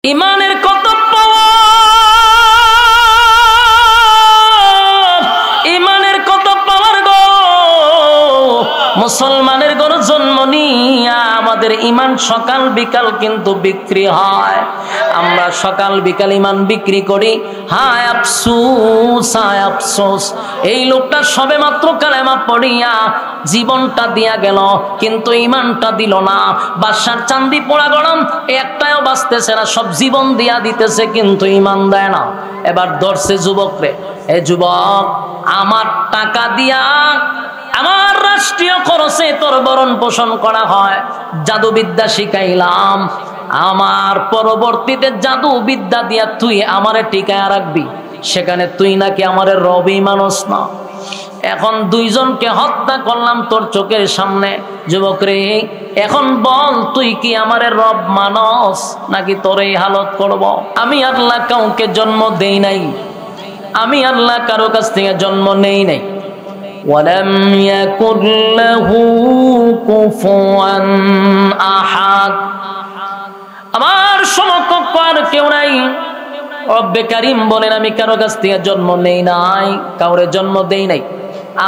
ইমানের কত পাওয়া, ইমানের কত পাওয়ার গো। মুসলমানের ঘরে জন্ম নিয়া আমাদের ইমান সকাল বিকাল কিন্তু বিক্রি হয়। আমরা সকাল বিকাল ইমান বিক্রি করি। হায় আফসোস, হায় আফসোস, এই লোকটা সবে মাত্র কালেমা পড়িয়া জীবনটা দিয়া গেল, কিন্তু ইমানটা দিল না। বাদশার চান্দি পোড়া গরম একটাও বাঁচতেছে না, সব জীবন দিয়া দিতেছে, কিন্তু ইমান দেয় না। এবার ধরছে যুবকরে, এ যুবক, আমার টাকা দিয়া আমার রাষ্ট্রীয় খরচে তোর ভরণ পোষণ করা হয়, জাদুবিদ্যা শিখাইলাম, আমার পরবর্তীতে জাদু বিদ্যা দিয়া তুই আমারে টিকায় রাখবি, সেখানে তুই নাকি আমারে রবি মানুষ না। এখন দুইজনকে হত্যা করলাম তোর চোখের সামনে। যুবক রে, এখন বল তুই কি আমারে রব মানুষ নাকি তোর এই হালত করব? আমি আল্লাহ কাউকে জন্ম দেই নাই, আমি আল্লাহ কারো কাছ থেকে জন্ম নেই নাই। ওয়ালাম ইয়াকুল লাহু কুফুয়ান আহাদ, আমার সমকক্ষ আর কেউ নাই। রব্বে কারীম বলেন, আমি কারো কাছ থেকে জন্ম নেই নাই, কাউরে জন্ম দেই নাই,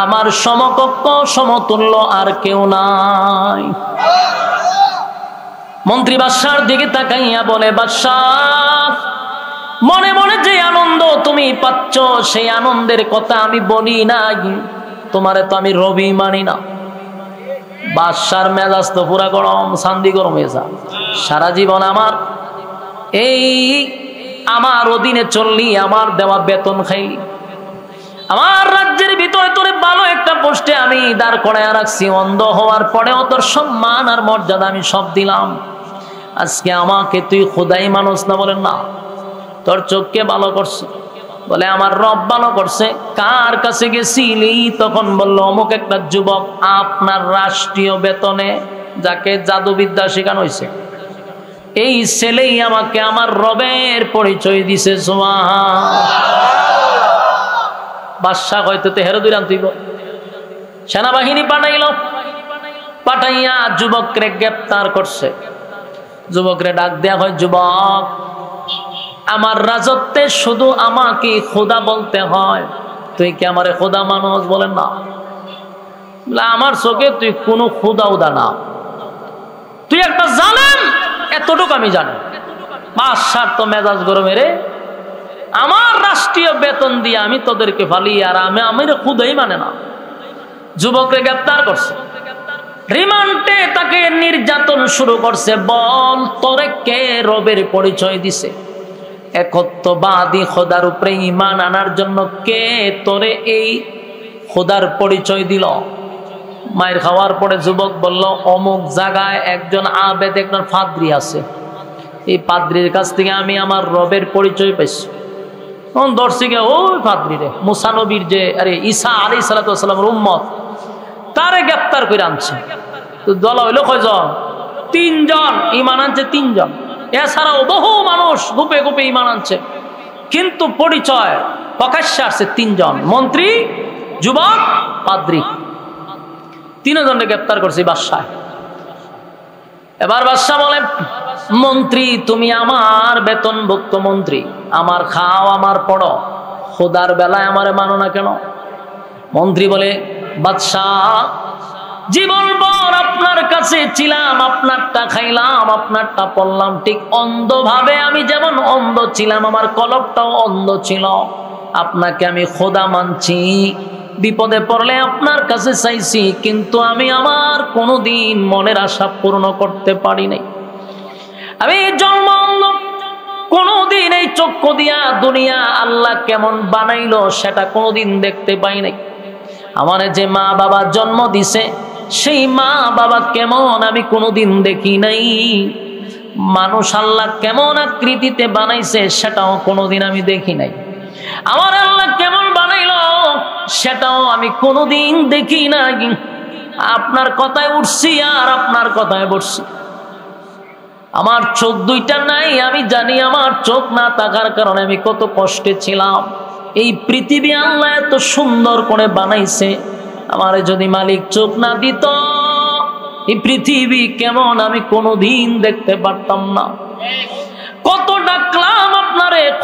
আমার সমকক্ষ সমতুল্য আর কেউ নাই। মন্ত্রী বাদশার দিকে তাকাইয়া বলে, বাদশাহ, মনে মনে যে আনন্দ তুমি পাচ্ছ সেই আনন্দের কথা আমি বলি নাই, তোমারে তো আমি রবি মানি না। বাদশার মেজাজ তো পুরা গরম, শান্তি গরম হয়েছে। সারা জীবন আমার অধীনে চললি, আমার দেওয়া বেতন খাইলি, আমার রাজ্যের ভিতরে তোরে ভালো একটা পোস্টে আমি দাঁড় করায় রাখছি, অন্ধ হওয়ার পরেও তোর সম্মান আর মর্যাদা আমি সব দিলাম। আজকে আমাকে তুই খোদাই মানুষ না? বলেন না। তোর চোখকে ভালো করছে, বলে আমার রব ভালো করছে। কার কাছে গেছিলি? তখন বলল, অমুক একটা যুবক আপনার রাষ্ট্রীয় বেতনে, যাকে জাদুবিদ্যা শেখানো হয়েছে, এই ছেলেই আমাকে আমার রবের পরিচয় দিছে। বাদশা হয়তো তো হেরে দিলাম, তুই সেনাবাহিনী পাঠাইয়া যুবকরে গ্রেপ্তার করছে। যুবকরে ডাক দেয়া হয়, যুবক, আমার রাজত্বে শুধু আমাকে খোদা বলতে হয়, তুই কি আমারে খোদা মানুষ? বলেন না। আমার চোখে তুই কোনো খোদা উদা না, তুই একটা জালেম, এতটুকু আমি জানি। বাদশার তো মেজাজ গরমে রে, আমার রাষ্ট্রীয় বেতন দিয়ে আমি তোদেরকে ফালি, আর আমি খুদাই মানে না। যুবককে গ্রেপ্তার করছে, রিমান্ডে তাকে নির্যাতন শুরু করছে। বল, তোরে কে রবের পরিচয় দিছে? একত্ববাদী খোদার উপরে ঈমান আনার জন্য কে তোরে এই খোদার পরিচয় দিল? মায়ের খাওয়ার পরে যুবক বলল, অমুক জায়গায় একজন আবেদ, একজন পাদ্রী আছে, এই পাদ্রীর কাছ থেকে আমি আমার রবের পরিচয় পাইছি। দর্শিকে ওই পাদ্রী রে, মুসা নবীর যে ঈসা আলাইহিস সালামের উম্মত, তারে গ্রেপ্তার করে আনছে। তো দল হইল কয়জন? 3 জন ঈমান আনছে, 3 জন। এছাড়াও বহু মানুষ গুপে গুপে ঈমান আনছে, কিন্তু পরিচয় প্রকাশ্যে আসছে 3 জন, মন্ত্রী, যুবক, পাদ্রী। 3 জনকে গ্রেপ্তার করছে বাদশাহ। এবার বাদশাহ বলে, মন্ত্রী, তুমি আমার বেতনভুক্ত মন্ত্রী, আমার খাও, আমার পড়ো, খোদার বেলায় আমারে মানো না কেন? মন্ত্রী বলে, বাদশাহ, জীবনভর আপনার কাছে ছিলাম, আপনারটা খাইলাম, আপনারটা পড়লাম, ঠিক অন্ধভাবে আমি যেমন অন্ধ ছিলাম, আমার কলবটাও অন্ধ ছিল। আপনাকে আমি খোদা মানছি, বিপদে পড়লে আপনার কাছে চাইছি, কিন্তু আমি আমার কোনোদিন মনের আশা পূর্ণ করতে পারি নাই। আমি জন্ম অন্ধ, কোনোদিন এই চক্ষু দিয়া দুনিয়া আল্লাহ কেমন বানাইলো সেটা কোনোদিন দেখতে পাই নাই। আমার যে মা বাবা জন্ম দিছে, সেই মা বাবা কেমন আমি কোনোদিন দেখি নাই। মানুষ আল্লাহ কেমন আকৃতিতে বানাইছে সেটাও কোনোদিন আমি দেখি নাই। আমার আল্লাহ কেমন বানাইলো সেটাও আমি কোনোদিন দেখি নাই। আপনার কথায় উঠছি আর আপনার কথায় বসছি। আমার চোখ দুইটা নাই, আমি জানি আমার চোখ না থাকার কারণে আমি কত কষ্টে ছিলাম। এই পৃথিবী আল্লাহ এত সুন্দর করে বানাইছে, আমারে যদি মালিক চোখ না দিত, এই পৃথিবী কেমন আমি কোনোদিন দেখতে পারতাম না। কতটা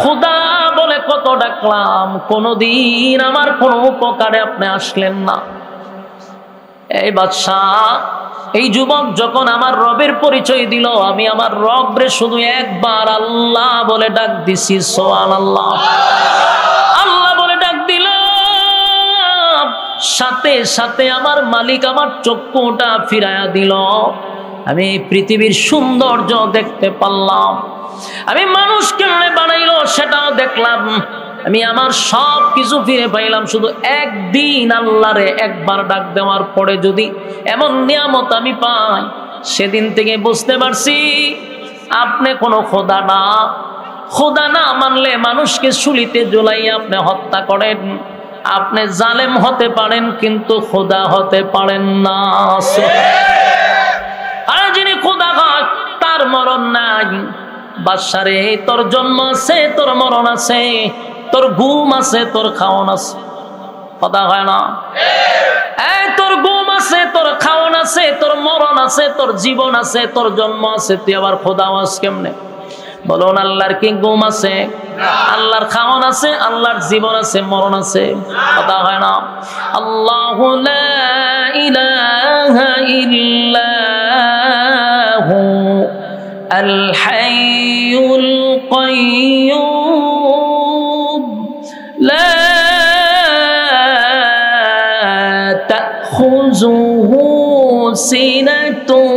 খোদা বলে কত ডাকলাম, কোনদিন আমার কোনো উপকারে আপনি আসলেন না। এই বাদশাহ, এই যুবক যখন আমার রবের পরিচয় দিল, আমি আমার রবরে শুধু একবার আল্লাহ বলে ডাক দিছি, সুবহানাল্লাহ, আল্লাহ বলে ডাক দিলাম, সাথে সাথে আমার মালিক আমার চক্ষুটা ফিরাইয়া দিল। আমি পৃথিবীর সৌন্দর্য দেখতে পারলাম, আমি মানুষ কেমনে বানাইলো সেটাও দেখলাম, আমি আমার সব কিছু ফিরে পাইলাম। শুধু একদিন আল্লাহরে একবার ডাক দেওয়ার পরে যদি এমন নিয়ামত আমি পাই, সেদিন থেকে বুঝতে পারছি আপনি কোনো খোদা না। খোদা না মানলে মানুষকে শুলিতে ঝুলাইয়া আপনি হত্যা করেন, আপনি জালেম হতে পারেন কিন্তু খোদা হতে পারেন না। আর যিনি খোদা হয় তার মরণ নাই। বাদশারে, তোর জন্ম আছে, তোর মরণ আছে, তোর ঘুম আছে, তোর খাওয়ান আছে, কথা হয় না? এই তোর ঘুম আছে, তোর খাওয়ান আছে, তোর মরণ আছে, তোর জীবন আছে, তোর জন্ম আছে, তুই আবার খোদা হস কেমনে? বলুন, আল্লাহর কি ঘুম আছে? আল্লাহর খাওয়ান আছে, আল্লাহর জীবন আছে, মরণ আছে, কথা হয় না? আল্লাহু লা ইলাহা ইল্লাহু আল হাইয়ুল কাইয়্যুম লা তাখুযুহু সিনাতুন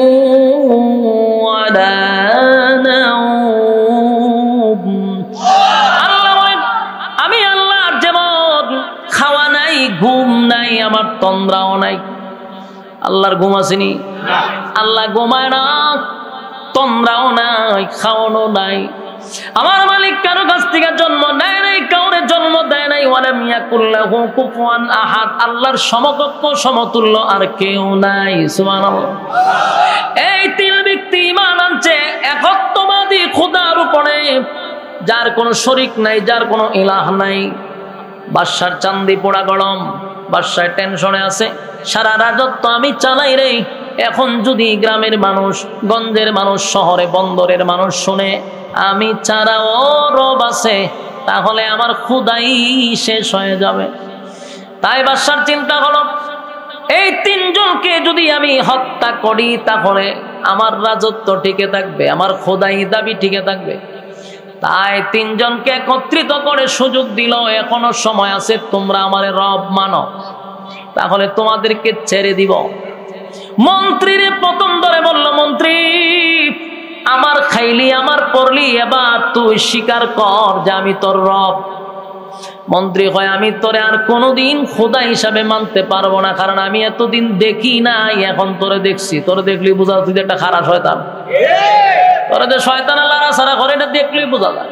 ওয়ালা নাওম। আল্লাহ বলেন, আমি আল্লাহর যেমন খাওয়া নাই, ঘুম নাই, আমার তন্দ্রাও নাই। আল্লাহর ঘুম আসেনি? আল্লাহ ঘুমায় না, তন্দ্রাও নাই, খাওয়ানো নাই। আমার মালিক কারো কাছ থেকে জন্ম নেয় নাই, কাউরে জন্ম দেয় নাই। ওয়ালাম ইয়াকুল লাহু কুফুয়ান আহাদ, আল্লাহর সমকক্ষ সমতুল্য আর কেউ নাই। সুবহানাল্লাহ। এই তিন ব্যক্তি ঈমান আনছে একত্ববাদী খোদার উপরে, যার কোনো শরীক নাই, যার কোনো ইলাহ নাই। বাদশার চান্দি পোড়া গরম, বাদশার টেনশনে আছে, সারা রাজত্ব আমি চালাই রে। এখন যদি গ্রামের মানুষ, গঞ্জের মানুষ, শহরে বন্দরের মানুষ শুনে আমি ছাড়া ও রব আছে, তাহলে আমার খুদাই শেষ হয়ে যাবে। তাই বাদশার চিন্তা হলো, এই তিনজনকে যদি আমি হত্যা করি তাহলে আমার রাজত্ব টিকে থাকবে, আমার খোদাই দাবি টিকে থাকবে। তাই তিনজনকে একত্রিত করে সুযোগ দিল, এখনো সময় আছে, তোমরা আমার রব মানো, তাহলে তোমাদেরকে ছেড়ে দিব। মন্ত্রীর প্রথম ধরে বলল, মন্ত্রী, আমার খাইলি, আমার পড়লি, এবার তুই স্বীকার কর যে আমি তোর রব। মন্ত্রী কয়, আমি তোরে আর কোনোদিন খোদা হিসাবে মানতে পারবো না, কারণ আমি এতদিন দেখি নাই, এখন তোরে দেখছি। তোরে দেখলি বোঝা তুই একটা খারাপ শয়তান। তোরে যে শয়তান আল্লাহ সারা করে, এটা দেখলেই বোঝা যায়।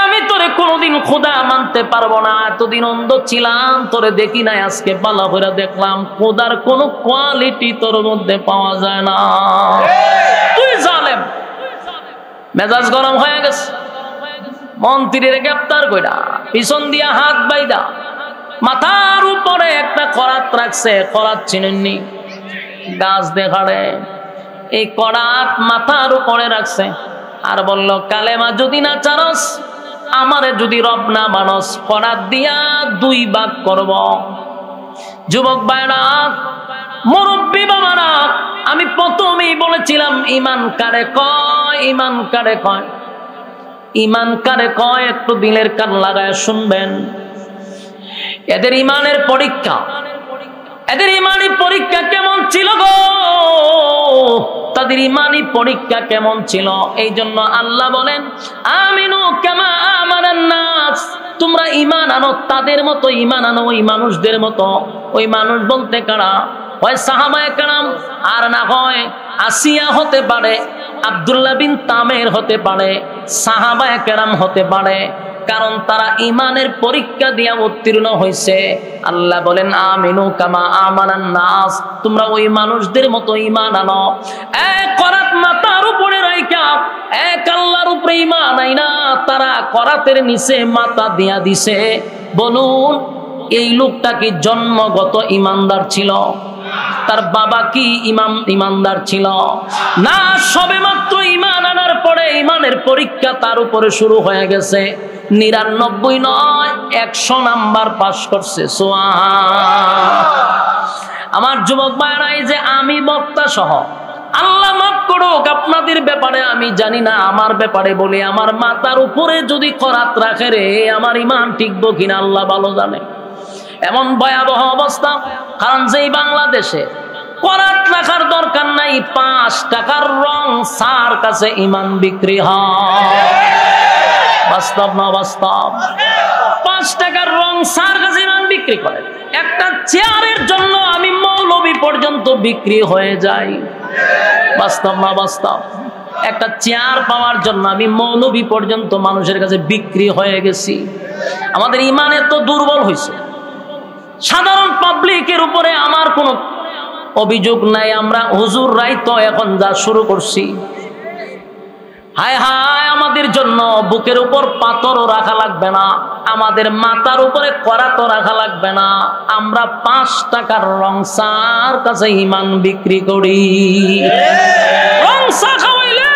আমি তোরে কোনোদিন খোদা মানতে পারবো না, এতদিন অন্ধ ছিলাম, তোরে দেখি নাই, আজকে পালা করে দেখলাম খোদার কোনো কোয়ালিটি তোর মধ্যে পাওয়া যায় না। তুই জালেম। মেজাজ গরম হয়ে গেছে, মন্ত্রীর গ্রেপ্তার কইরা পিছন দিয়া হাত বাইদা মাথার উপরে একটা করাত রাখছে। করাত চিনেননি? গাছ দেখাড়ে এই করাত মাথার উপরে রাখছে, আর বলল, কালেমা যদি না চারস, আমারে যদি রব না মানস, করাত দিয়া দুই ভাগ করব। যুবক ভাইরা, মুরব্বী বাবারা, আমি প্রথমেই বলেছিলাম ঈমান কারে কয়, ঈমান কারে কয়, ঈমান কারে কয়, একটু দিলের কান লাগায় শুনবেন। এদের ঈমানের পরীক্ষা, এদের ঈমানি পরীক্ষা কেমন ছিল গো, তাদের ঈমানি পরীক্ষা কেমন ছিল। এই জন্য আল্লাহ বলেন, আমিনু কামা আমানান নাস, তোমরা ঈমান আনো তাদের মতো, ঈমান আনো ওই মানুষদের মতো। ওই মানুষ বলতে কারা? হয় সাহাবায়ে কেরাম, আর না হয় আসিয়া হতে পারে, আব্দুল্লাহ বিন তামের হতে পারে, সাহাবায়ে কেরাম হতে পারে, কারণ তারা ঈমানের পরীক্ষা দিয়া উত্তীর্ণ হয়েছে। আল্লাহ বলেন, আমিনু কামা আমানান নাস, তোমরা ওই মানুষদের মতো ঈমান আনো। এক করাত মাথার উপরে রাইখা এক আল্লাহর উপরে ঈমান আইনা তারা করাতের নিচে মাথা দিয়া দিছে। বলুন, এই লোকটা কি জন্মগত ঈমানদার ছিল? তার বাবা কি ইমানদার ছিল না? সবেমাত্র ঈমান আনার পরে ঈমানের পরীক্ষা তার উপরে শুরু হয়ে গেছে। 99 নয় 100 নাম্বার পাস করছে। আমার যুবক ভাইরা, এই যে আমি বক্তা সহ, আল্লাহ মাফ করুক আপনাদের ব্যাপারে আমি জানি না, আমার ব্যাপারে বলি, আমার মাথার উপরে যদি করাত রাখে রে, আমার ঈমান টিকবো কিনা আল্লাহ ভালো জানে। এমন ভয়াবহ অবস্থা, কারণ যেই বাংলাদেশে করাত রাখার দরকার নাই, 5 টাকার রং সার কাছে ঈমান বিক্রি হয়। বাস্তব না বাস্তব? 5 টাকার রং সার কাছে ঈমান বিক্রি করে। একটা চেয়ারের জন্য আমি মৌলবি পর্যন্ত বিক্রি হয়ে যাই। বাস্তব না বাস্তব? একটা চেয়ার পাওয়ার জন্য আমি মৌলবি পর্যন্ত মানুষের কাছে বিক্রি হয়ে গেছি। আমাদের ঈমান এত দুর্বল হয়েছে। সাধারণ পাবলিকের উপরে আমার কোনো অভিযোগ নাই, আমরা হুজুররাই তো এখন যা শুরু করছি। হায় হায়, আমাদের জন্য বুকের উপর পাথরও রাখা লাগবে না, আমাদের মাথার উপরে করাতও রাখা লাগবে না, আমরা 5 টাকার রং চার কাছে ঈমান বিক্রি করি। রং চা খাওয়াইলে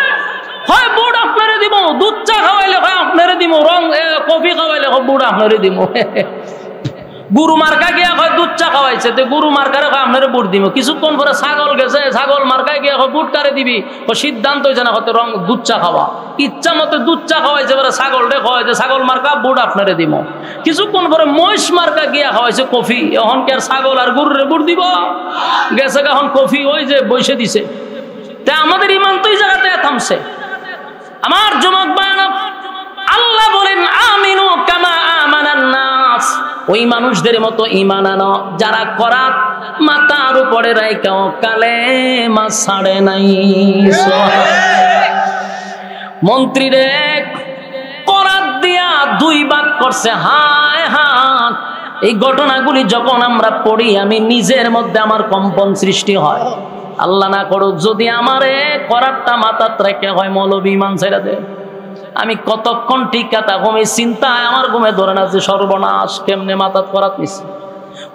হয় বুট আপনারে দিব, দুধ চা খাওয়াইলে হয় আপনারে দিব, রং কফি খাওয়াইলে হয় বুট আপনারে দিব। গুরু মার্কা গিয়া হয় দুধ চা খাওয়াইছে, তো গুরু মার্কারে হয় আপনারে বুট দিব। কিছুক্ষণ পরে ছাগল গেছে, ছাগল মার্কায় গিয়া হয় বুট কারে দিবি, সিদ্ধান্ত হয়েছে না হয়তো রং দুধ চা খাওয়া। ইচ্ছা মতো দুধ চা খাওয়াইছে, পরে ছাগল রে খাওয়াইছে, ছাগল মার্কা বুট আপনারে দিব। কিছুক্ষণ পরে মহিষ মার্কা গিয়া খাওয়াইছে কফি, এখন কি আর ছাগল আর গরুরে বুট দিব? গেছে এখন কফি ওই যে বসে দিছে। তাই আমাদের ঈমান তো এই জায়গাতে থামছে। আমার যুবক বায়না, আল্লাহ বলেন আমিনু কামা আমানান নাস, ওই মানুষদের মতো ঈমান আনো যারা করাত মাথার উপরে রাইখাও কালেমা ছাড়ে নাই। মন্ত্রী রে করাত দিয়া 2 ভাগ করছে। হায় হায়, এই ঘটনাগুলি যখন আমরা পড়ি আমি নিজের মধ্যে আমার কম্পন সৃষ্টি হয়। আল্লাহ না করুক যদি আমারে করাতটা মাথাত রেখে হয় মৌলবী ঈমান ছেড়ে দে, আমি কতক্ষণ টিকা থাকবো এই চিন্তায় আমার ঘুমে ধরে না যে সর্বনাশ, কেমনে মাথাত করাত নিছি।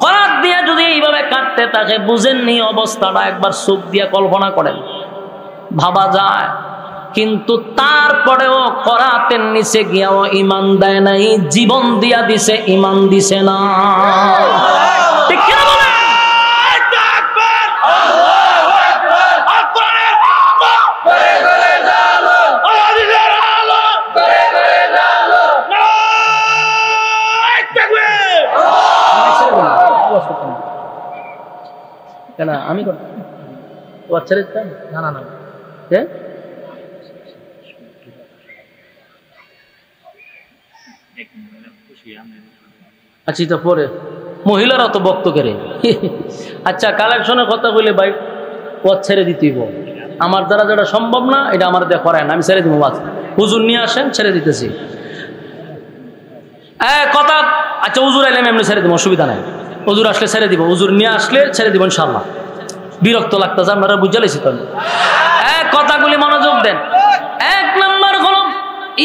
করাত দিয়ে যদি এইভাবে কাটতে থাকে, বুঝেননি অবস্থাটা, একবার চোখ দিয়ে কল্পনা করেন, ভাবা যায়। কিন্তু তারপরেও করাতের নিচে গিয়াও ঈমান দেয় নাই, জীবন দিয়া দিছে, ঈমান দিছে না। ঠিক কিনা বলেন? কেন আমি বাচ্চারা না না না আচ্ছা, এটা পরে মহিলারা তো বক্ত করে। আচ্ছা, কালেকশনের কথা বলে ভাই পথ ছেড়ে দিতেই বল, আমার দ্বারা যেটা সম্ভব না এটা আমার দিয়ে করেন, আমি ছেড়ে দিব। বাস হুজুর নিয়ে আসেন, ছেড়ে দিতেছি কথা। আচ্ছা, হুজুর এলাম এমনি ছেড়ে দিব, অসুবিধা নাই। হুজুর আসলে ছেড়ে দিব, হুজুর নিয়ে আসলে ছেড়ে দিব ইনশাল্লাহ। বিরক্ত লাগতেছে, আপনারা বুঝে লেছি তো। কথাগুলি মনোযোগ দেন। 1 নম্বর হলো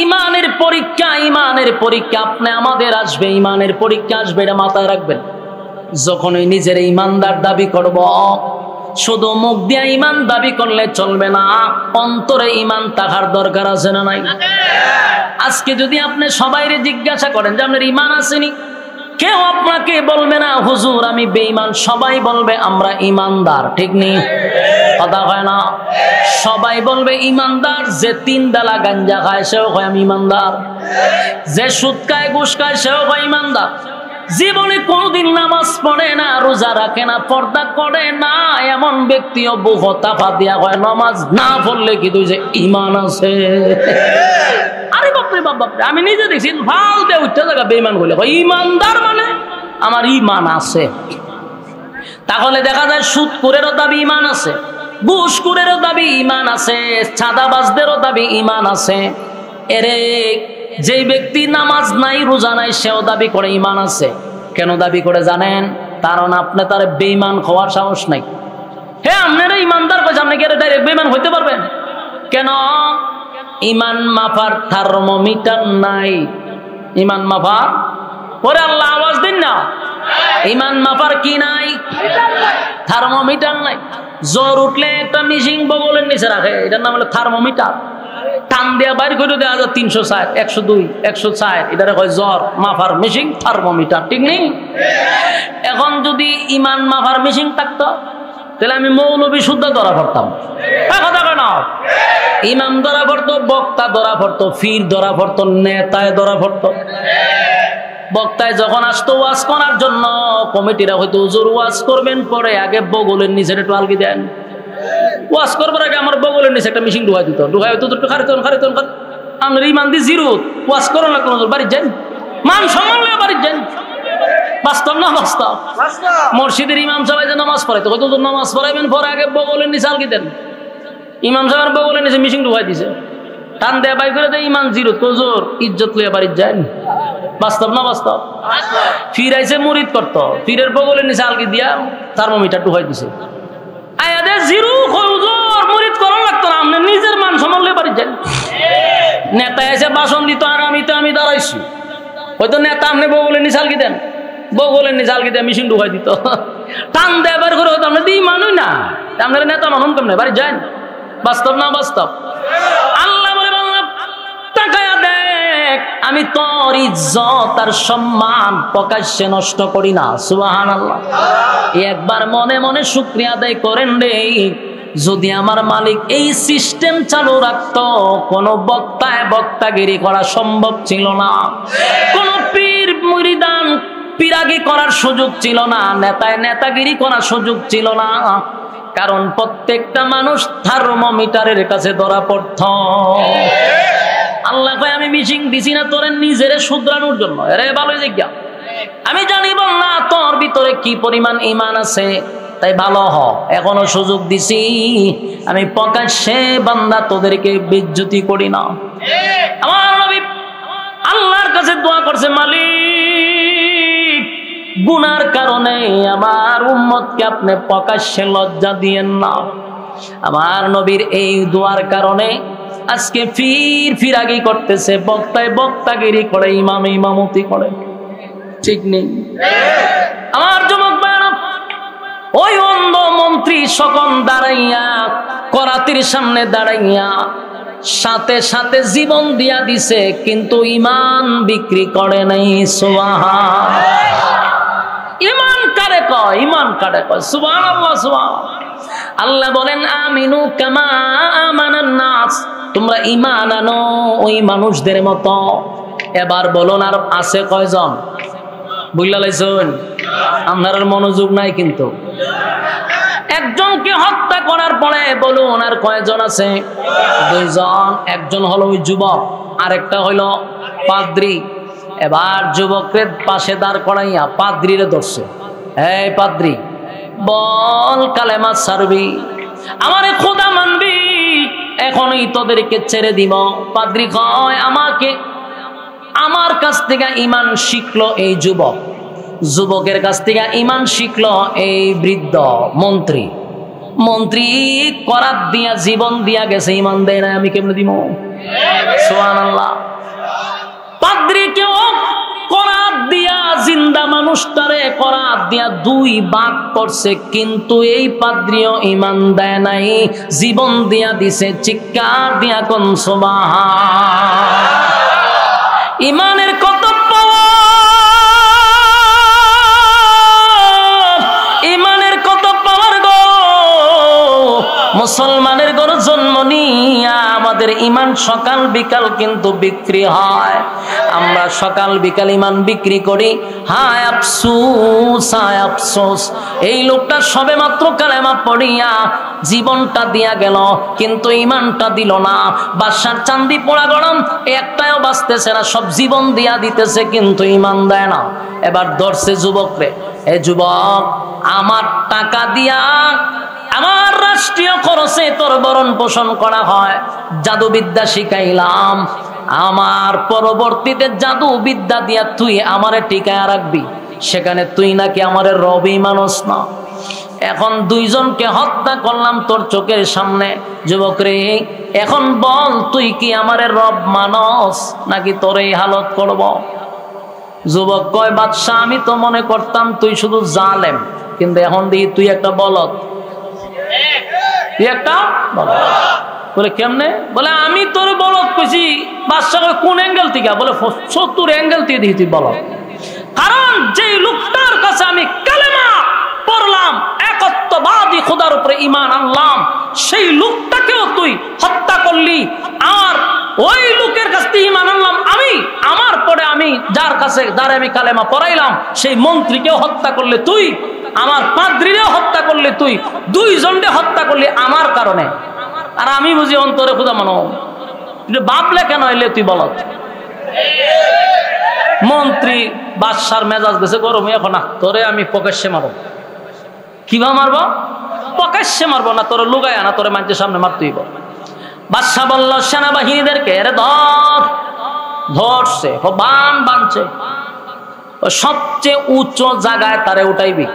ঈমানের পরীক্ষা। ঈমানের পরীক্ষা আপনি আমাদের আসবে, ঈমানের পরীক্ষা আসবে, এটা মাথায় রাখবেন। যখনই নিজের ঈমানদার দাবি করব, শুধু মুখ দিয়ে ঈমান দাবি করলে চলবে না, অন্তরে ঈমান থাকার দরকার আছে না নাই? আজকে যদি আপনি সবাইরে জিজ্ঞাসা করেন যে আপনার ঈমান আসেনি, কেউ আপনাকে বলবে না হুজুর আমি বেঈমান, সবাই বলবে আমরা ঈমানদার। ঠিক নেই? কথা হয় না? সবাই বলবে ঈমানদার। যে 3 বেলা গাঞ্জা খায় সেও হয় আমি ঈমানদার, যে সুদ খায় ঘুষ খায় সেও হয় ঈমানদার, জীবনে কোনোদিন নামাজ পড়ে না, রোজা রাখে না, পর্দা করে না, এমন ব্যক্তিও বুক তাফা দিয়া হয় নামাজ না পড়লে কি তুই যে ঈমান আছে? আরে বাপরে বাপ, আমি নিজে দেখছি ভাল দিয়ে উঠতে জায়গা বেঈমান বলে ঈমানদার মানে আমার ঈমান আছে। তাহলে দেখা যায় সুদখোরেরও দাবি ঈমান আছে, ঘুষখোরেরও দাবি ঈমান আছে, চাঁদাবাজদেরও দাবি ঈমান আছে। এরে যেই ব্যক্তি নামাজ নাই রোজা নাই সেও দাবি করে ঈমান আছে। কেন দাবি করে জানেন? কারণ আপনি তার বেঈমান হওয়ার সাহস নাই। হ্যাঁ, আপনারা ঈমানদার কইছে, আপনি কি ডাইরেক্ট বেঈমান হইতে পারবেন? কেন? ঈমান মাপার থার্মোমিটার নাই। ঈমান মাপার পরে আল্লাহ আওয়াজ দিন না, ইমান মাপার কি নাই? থার্মোমিটার নাই। জ্বর উঠলে একটা মিশিং বগলের নিচে রাখে, এটার নাম হলো থার্মোমিটার। টান দেওয়া বাইর করে দেওয়া 304, 102, 104, এটা হয় জ্বর মাপার মেশিন, থার্মোমিটার। ঠিক নেই? এখন যদি ইমান মাপার মেশিন থাকতো তাহলে আমি মৌলবী শুদ্ধ ধরা পড়তাম। ইমাম ধরা পড়তো, বক্তা ধরা পড়তো, ফির ধরা পড়তো, নেতায় ধরা পড়তো। বক্তায় যখন আসতো ওয়াজ করার জন্য, কমিটিরা হয়তো হুজুর ওয়াজ করবেন, পরে আগে বগলের নিচে একটু আলগি দেন। ওয়াজ করবার আগে আমার বগলের নিচে একটা মেশিন ঢুকাই দিত, ঢুকাই হতো একটু খারিতন আমরা ইমান দিয়ে জিরো ওয়াজ করো না কোনো বাড়ির যান, মান সম্মান বাড়ির যান। বাস্তব না বাস্তব? মসজিদের ইমাম সাহেব যে নামাজ পড়াইতো, হয়তো নামাজ পড়াইবেন, পরে আগে বগলের নিচে আলগি দেন। ইমাম সাহেব বগলের নিচে মেশিন ঢুকাই দিছে, টান দেয়া বাই করে দেয়, ইমান জিরো, তোজোর ইজ্জত লইয়া বাড়ির যান। বাস্তব না বাস্তব? ফির আইসে মুরিদ করতো, ফিরের বগলের নিচে আলগি দিয়া থার্মোমিটার ঢুকাই দিছে। আয়াদের জিরো হুজুর মুরিদ করা লাগতো না, আপনি নিজের মান সম্মান লইয়া বাড়ির যান। নেতা এসে ভাষণ দিত, আগামীতে আমি দাঁড়াইছি, হয়তো নেতা আপনি বগলের নিচে আলগি দেন, বগলের নিচে আলগি দেয়া মেশিন ঢুকাই দিত, টান দেয়া বের করে হয়তো আপনি দিই মানুষ না, আপনার নেতা মানুন কেমনে বাড়ি যান। বাস্তব না বাস্তব? আল্লাহ বলে তাকায়া দেখ, আমি তোর ইজ্জত আর সম্মান প্রকাশ্যে নষ্ট করি না। সুবহানাল্লাহ। একবার মনে মনে শুকরিয়া আদায় করেন রে, যদি আমার মালিক এই সিস্টেম চালু রাখতো, কোন বক্তায় বক্তাগিরি করা সম্ভব ছিল না, কোন পীর মুরিদান পিরাগি করার সুযোগ ছিল না, নেতায় নেতাগিরি করার সুযোগ ছিল না। কারণ প্রত্যেকটা মানুষ থার্মোমিটারের কাছে ধরা পড়ত। আল্লাহ কয় আমি মিশিং দিছি না তোরে নিজেরে শুধরানোর জন্য। আরে ভালোই জিজ্ঞা, আমি জানি না তোর ভিতরে কি পরিমাণ ঈমান আছে, তাই ভালো হ, এখনো সুযোগ দিছি, আমি প্রকাশ্যে বান্দা তোদেরকে বেজ্জতি করি না। আমার নবী আল্লাহর কাছে দোয়া করছে, মালিক গুনার কারণে আমার উম্মতকে আপনি প্রকাশ্যে লজ্জা দিয়েন না। আমার নবীর এই দোয়ার কারণে আজকে ফিরাগি করতেছে, বক্তায় বক্তাগিরি করে, ইমামে ইমামতি করে। ঠিক নেই? আমার যুবক ভাইরা, ওই অন্ধ মন্ত্রী সকল দাঁড়াইয়া, করাতির সামনে দাঁড়াইয়া সাথে সাথে জীবন দিয়া দিছে, কিন্তু ইমান বিক্রি করে নাই। সুবহানাল্লাহ। ইমান কারে কয়? ইমান কারে কয়? সুবহানাল্লাহ, সুবহানাল্লাহ। আল্লাহ বলেন আমিনু কামা আমানান নাস, তোমরা ঈমান আনো ওই মানুষদের মতো। এবার বলুন আর আছে কয়জন? বুঝলা লাইছেন? আপনার মনোযোগ নাই কিন্তু। একজনকে হত্যা করার পরে বলুন আর কয়জন আছে? দুইজন। একজন হলো ওই যুবক, আরেকটা হইলো পাদ্রী। এবার যুবকের পাশে দাঁড় করাইয়া পাদ্রীরে ধরছে, এই পাদ্রী বল কালেমা ছাড়বি, আমারে খোদা মানবি, এখনই তোদেরকে ছেড়ে দিব। পাদ্রী কয় আমাকে, আমার কাছ থেকে ঈমান শিখলো এই যুবক, যুবকের কাছ থেকে ঈমান শিখলো এই বৃদ্ধ মন্ত্রী। মন্ত্রী করাত দিয়া জীবন দিয়া গেছে, ঈমান দেয় না, আমি কেমনে দিব? সুবহানাল্লাহ। পাদ্রীকেও করাত দিয়া, জিন্দা মানুষটারে করাত দিয়া 2 ভাগ করছে, কিন্তু এই পাদ্রীও ঈমান দেয় নাই, জীবন দিয়া দিছে। চিৎকার দিয়া কোন সুবহান। ঈমানের কত পাওয়ার, ঈমানের কত পাওয়ার গো। মুসলমানের ঘরে জন্ম নিয়া আমাদের ঈমান সকাল বিকাল কিন্তু বিক্রি হয়। আমরা সকাল বিকাল ঈমান বিক্রি করি। হায় আফসোস, হায় আফসোস, এই লোকটা সবে মাত্র কালেমা পড়িয়া জীবনটা দিয়া গেল, কিন্তু ঈমানটা দিল না। বাদশার চান্দি পোড়া গরম, একটাও বাঁচতেছে না, সব জীবন দিয়া দিতেছে, কিন্তু ঈমান দেয় না। এবার ধরছে যুবকরে, এ যুবক, আমার টাকা দিয়া, আমার রাষ্ট্রীয় খরচে তোর ভরণ পোষণ করা হয়, জাদুবিদ্যা শিখাইলাম, আমার পরবর্তীতে জাদু বিদ্যা দিয়া তুই আমারে টিকায় রাখবি, সেখানে তুই নাকি আমারে রবি মানুষ না। এখন 2 জনকে হত্যা করলাম তোর চোখের সামনে। যুবক রে, এখন বল তুই কি আমারে রব মানস নাকি তোর এই হালত করব? যুবক কয়, বাদশাহ আমি তো মনে করতাম তুই শুধু জালেম, কিন্তু এখন দেখি তুই একটা বলদ। তুই একটা বলদ। বলে কেমনে? বলে আমি তোর বলদ কইছি। বাদশাহ কোন অ্যাঙ্গেল থেকে? বলে 70 অ্যাঙ্গেল থেকে দেখি তুই বলদ। কারণ যে লোকটার কাছে আমি কালেমা পড়লাম, একত্ববাদী খোদার উপরে ঈমান আনলাম, সেই লোকটাকেও তুই হত্যা করলি। আর ওই লোকের কাছ থেকে ঈমান আনলাম আমি, আমার পরে আমি যার কাছে যারে আমি কালেমা পড়াইলাম সেই মন্ত্রীকেও হত্যা করলে তুই, আমার পাদ্রীরেও হত্যা করলে তুই, দুইজনকে হত্যা করলি আমার কারণে। আর আমি বুঝি অন্তরে খোদা মানো, বাপলে কেন এলে তুই বল। মন্ত্রী বাদশার মেজাজ গেছে গরম, এখন তোরে আমি প্রকাশ্যে মারব। কিভাবে মারবো? প্রকাশ্যে মারবো না, তোরে লুগায় না, তোরে মানুষের সামনে মারতেইব। বাদশা বলল সেনাবাহিনীদেরকে, এরে ধর। ধরছে, বান বানছে, সবচেয়ে উঁচু জায়গায় তারে উঠাইবি।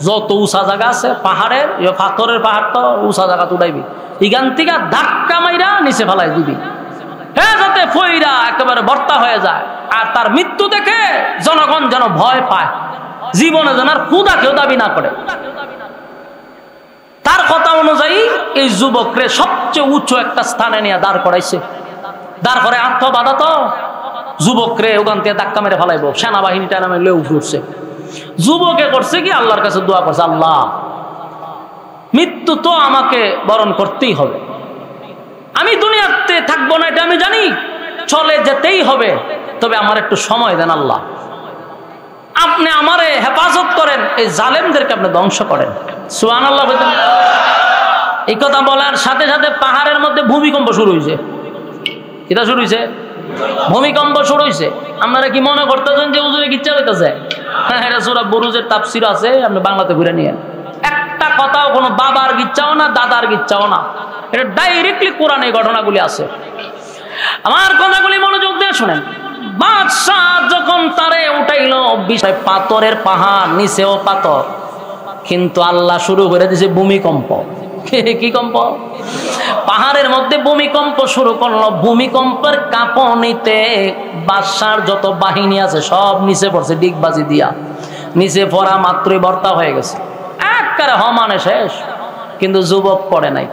যত উঁচা জায়গা আছে পাহাড়ের, পাথরের পাহাড় তো উঁচা জায়গা উঠাইবি। এখান থেকে ধাক্কা মাইরা নিচে ফেলাই দিবি, হ্যাঁ, যাতে ফইরা একেবারে বর্তা হয়ে যায়। আর তার মৃত্যু দেখে জনগণ যেন ভয় পায়, জীবনে যেন আর ক্ষুধা কেউ দাবি না করে। তার কথা অনুযায়ী এই যুবকরে সবচেয়ে উঁচু একটা স্থানে নিয়ে দাঁড় করাইছে। দাঁড় করে আত্মবাধা তো যুবকরে ওখান থেকে ধাক্কা মেরে ফেলাইবো। সেনাবাহিনীটা নামে লেউ উঠছে। যুবকে করছে কি, আল্লাহর কাছে দোয়া করছে, আল্লাহ মৃত্যু তো আমাকে বরণ করতেই হবে, আমি দুনিয়াতে থাকবো না এটা আমি জানি, চলে যেতেই হবে, তবে আমার একটু সময় দেন আল্লাহ, আপনি আমারে হেফাজত করেন, এই জালেমদেরকে আপনি ধ্বংস করেন। সুবহানাল্লাহ। এই কথা বলার সাথে সাথে পাহাড়ের মধ্যে ভূমিকম্প শুরু হয়েছে। এটা শুরু হয়েছে, ভূমিকম্প শুরু হয়েছে। আপনারা কি মনে করতেছেন যে হুজুরে কিচ্ছা হইতেছে? হ্যাঁ, এটা সূরা বুরুজের তাফসীর আছে, আপনি বাংলাতে ঘুরে নিয়ে। একটা কথাও কোনো বাবার গিচ্ছাও না, দাদার গিচ্ছাও না, এটা ডাইরেক্টলি কোরআনে ঘটনাগুলি আছে। আমার কথাগুলি মনোযোগ দিয়ে শুনেন। বাদশাহ যখন তারে উঠাইলো, বিষয় পাথরের পাহাড়, নিচেও পাথর, কিন্তু আল্লাহ শুরু করে দিয়েছে ভূমিকম্প। কি কম্প? পাহাড়ের মধ্যে ভূমিকম্প শুরু করলো। ভূমিকম্পের কাঁপনিতে বাদশার যত বাহিনী আছে সব নিচে পড়ছে, ডিগবাজি দিয়া। নিচে পড়া মাত্রই বর্তা হয়ে গেছে, একবারে হমানে শেষ। কিন্তু যুবক পড়ে নাই।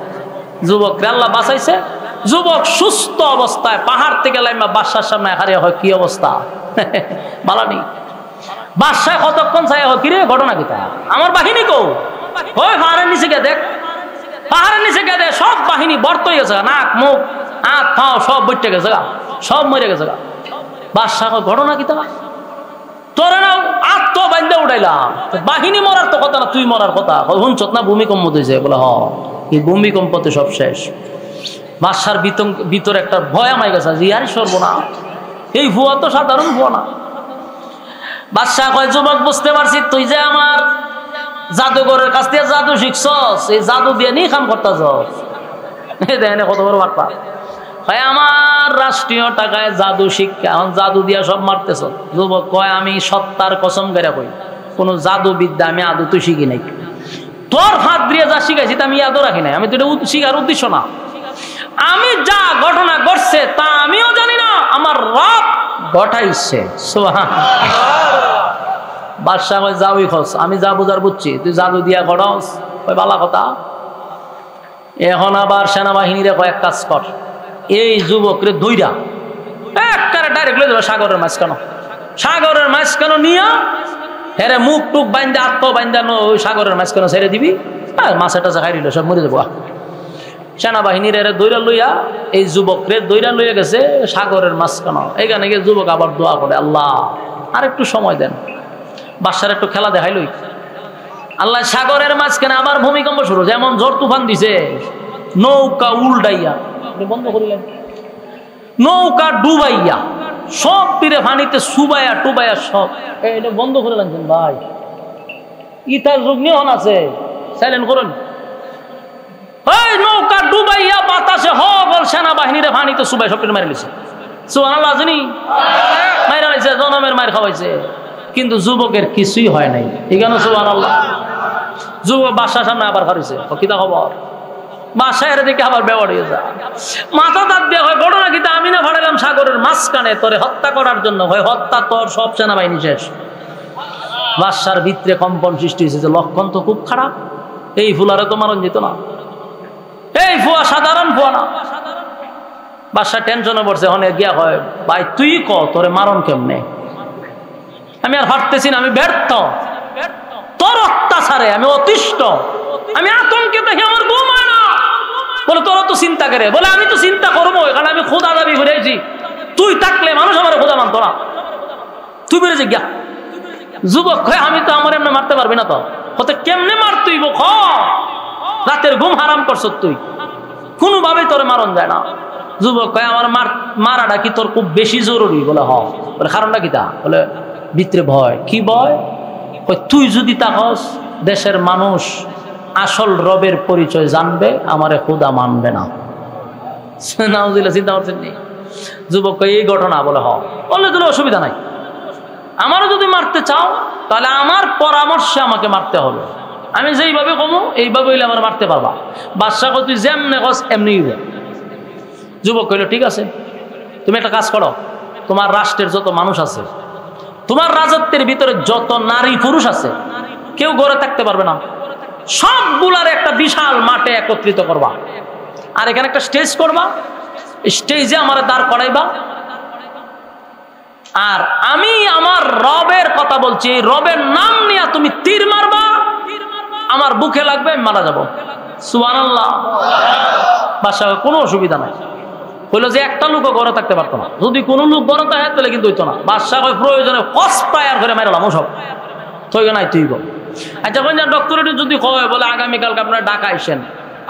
যুবককে আল্লাহ বাঁচাইছে। যুবক সুস্থ অবস্থায় পাহাড় থেকে লাইমা বাদশার সামনে হারিয়ে হয়, কি অবস্থা বালানি। বাদশাহ কতক্ষণ চাই হয়, কিরে ঘটনা কিতা, আমার বাহিনী কো? ওই পাহাড়ের নিচে গিয়ে দেখ, পাহাড়ের নিচে গিয়ে দেখ, সব বাহিনী বর্ত হয়ে গেছে, নাক মুখ হাত পাও সব বইটে গেছে, সব মরে গেছে। বাদশাহ ঘটনা কিতা, তোরে না আত্মবান্ধে উঠাইলাম, বাহিনী মরার তো কথা না, তুই মরার কথা। শুনছ না ভূমিকম্প দিয়েছে? বলে হ, এই ভূমিকম্পতে সব শেষ। বাদশার ভিতরে একটা ভয় আমায় গেছে, ইয়ারই সর্বনা, এই ভুয়া তো সাধারণ ভুয়া না। বাদশাহ কয়, যুবক বুঝতে পারছি তুই যে আমার জাদুঘরের কাছ থেকে জাদু শিখছস, এই জাদু দিয়ে নিয়ে কাম করতেছস। দেখেন কত বড় বার্তা। ভাই আমার রাষ্ট্রীয় টাকায় জাদু শিক্ষা, এখন জাদু দিয়া সব মারতেছ। যুবক কয়, আমি সত্তার কসম করে কই, কোন জাদু বিদ্যা আমি আদৌ তো শিখি নাই। তোর হাত দিয়ে যা শিখাইছি তা আমি আদৌ রাখি নাই। আমি তো এটা শিখার উদ্দেশ্য না। আমি যা ঘটনা ঘটছে তা আমিও জানি না, আমার রব ঘটাইছে। বাদশাহ কয়, যাওই খস, আমি যা বুঝার বুঝছি, তুই জাদু দিয়া ঘটস, ওই বালা কথা। এখন আবার সেনাবাহিনীরা কয়েক কাজ কর, এই যুবকরে দইরা একবারে ডাইরেক্ট লই যাবে সাগরের মাঝখানো। সাগরের মাঝখানো নিয়া হেরে মুখ টুক বাইন্দা আত্ম বাইন্দা ওই সাগরের মাঝখানো ছেড়ে দিবি, মাছের টাছা খাই দিল, সব মরে যাবো। সেনাবাহিনীর এরে দইরা লইয়া এই যুবকরে দইরা লইয়া গেছে সাগরের মাঝখানো। এখানে গিয়ে যুবক আবার দোয়া করে, আল্লাহ আর একটু সময় দেন, বাদশার একটু খেলা দেখাই লই। আল্লাহ সাগরের মাঝখানে আবার ভূমিকম্প শুরু, যেমন ঝড় তুফান দিছে, নৌকা উল্টাইয়া বন্ধ করিলেন, নৌকা ডুবাইয়া সব তীরে পানিতে সুবাইয়া টুবাইয়া সব এটা বন্ধ করে লাগছেন। ভাই ইতার যুগ নিয়ে আছে, সাইলেন্ট করুন। এই নৌকা ডুবাইয়া বাতাসে হগল সেনাবাহিনীরে পানিতে সুবাই সব মারি লিছে। সুবহানাল্লাহ, জানি মাইরা লাইছে, জনমের মার খাওয়াইছে, কিন্তু যুবকের কিছুই হয় নাই। এখানে সুবহানাল্লাহ। যুবক বাদশার সামনে আবার খারিছে, কিতা খবর? বাসায় দেখে আবার বেওয়ার হয়ে যায়, মাথা দাঁত দেওয়া হয়। ঘটনা কিন্তু আমি না ভাড়ালাম সাগরের মাঝখানে তোরে হত্যা করার জন্য, হয় হত্যা তোর সব সেনাবাহিনী শেষ। বাদশার ভিতরে কম্পন সৃষ্টি হয়েছে যে লক্ষণ তো খুব খারাপ, এই ফুলারে তো মারণ যেত না, এই ফুয়া সাধারণ ফুয়া না। বাদশা টেনশনে পড়ছে, অনেক গিয়া হয় ভাই তুই ক তোরে মারণ কেমনে, আমি আর পারতেছি না, আমি ব্যর্থ তোর অত্যাচারে, আমি অতিষ্ঠ, আমি আতঙ্কে দেখে আমার ঘুম হয় না। বলে তোরা তো চিন্তা করে, বলে আমি তো চিন্তা করবো, কারণ আমি খোদা দাবি করেছি, তুই থাকলে মানুষ আমার খোদা মানত না, তুই বেড়েছে গিয়া। যুবক হয় আমি তো আমার এমনি মারতে পারবি না, তো হতে কেমনে মার তুই খ, রাতের ঘুম হারাম করছ তুই, কোনোভাবেই তোরে মারণ যায় না। যুবক কয় আমার মারাটা কি তোর খুব বেশি জরুরি? বলে হ। বলে কারণটা কি তা? বলে ভিতরে ভয়। কি ভয়? তুই যদি তাহস দেশের মানুষ আসল রবের পরিচয় জানবে, আমারে খোদা মানবে না। চিন্তা করছেন নি? যুবক এই ঘটনা। বলে হ। বললে তোর অসুবিধা নাই, আমারও যদি মারতে চাও তাহলে আমার পরামর্শে আমাকে মারতে হবে, আমি যেইভাবে কমো এইভাবে হইলে আমার মারতে পারবা। বাদশা কই তুই যেমনে কস এমনি। যুবক কইল ঠিক আছে, তুমি একটা কাজ করো, তোমার রাষ্ট্রের যত মানুষ আছে, তোমার রাজত্বের ভিতরে যত নারী পুরুষ আছে, কেউ ঘরে থাকতে পারবে না, সবগুলার একটা বিশাল মাঠে একত্রিত করবা, আর এখানে একটা স্টেজ করবা, স্টেজে আমার দাঁড় করাইবা, আর আমি আমার রবের কথা বলছি, রবের নাম নিয়ে তুমি তীর মারবা, আমার বুকে লাগবে, আমি মারা যাবো। সুবহানাল্লাহ। বাদশা কোনো অসুবিধা নাই। হইলো যে একটা লোকও ঘরে থাকতে পারতো না, যদি কোনো লোক ঘরে থাকে তাহলে কিন্তু হইতো না। বাদশা প্রয়োজনে কসপ্রায়ার করে মারলাম ওসব, তুই নাই তুই গো। আচ্ছা ডক্টরেট যদি কয় বলে আগামীকালকে আপনারা ঢাকা আইসেন,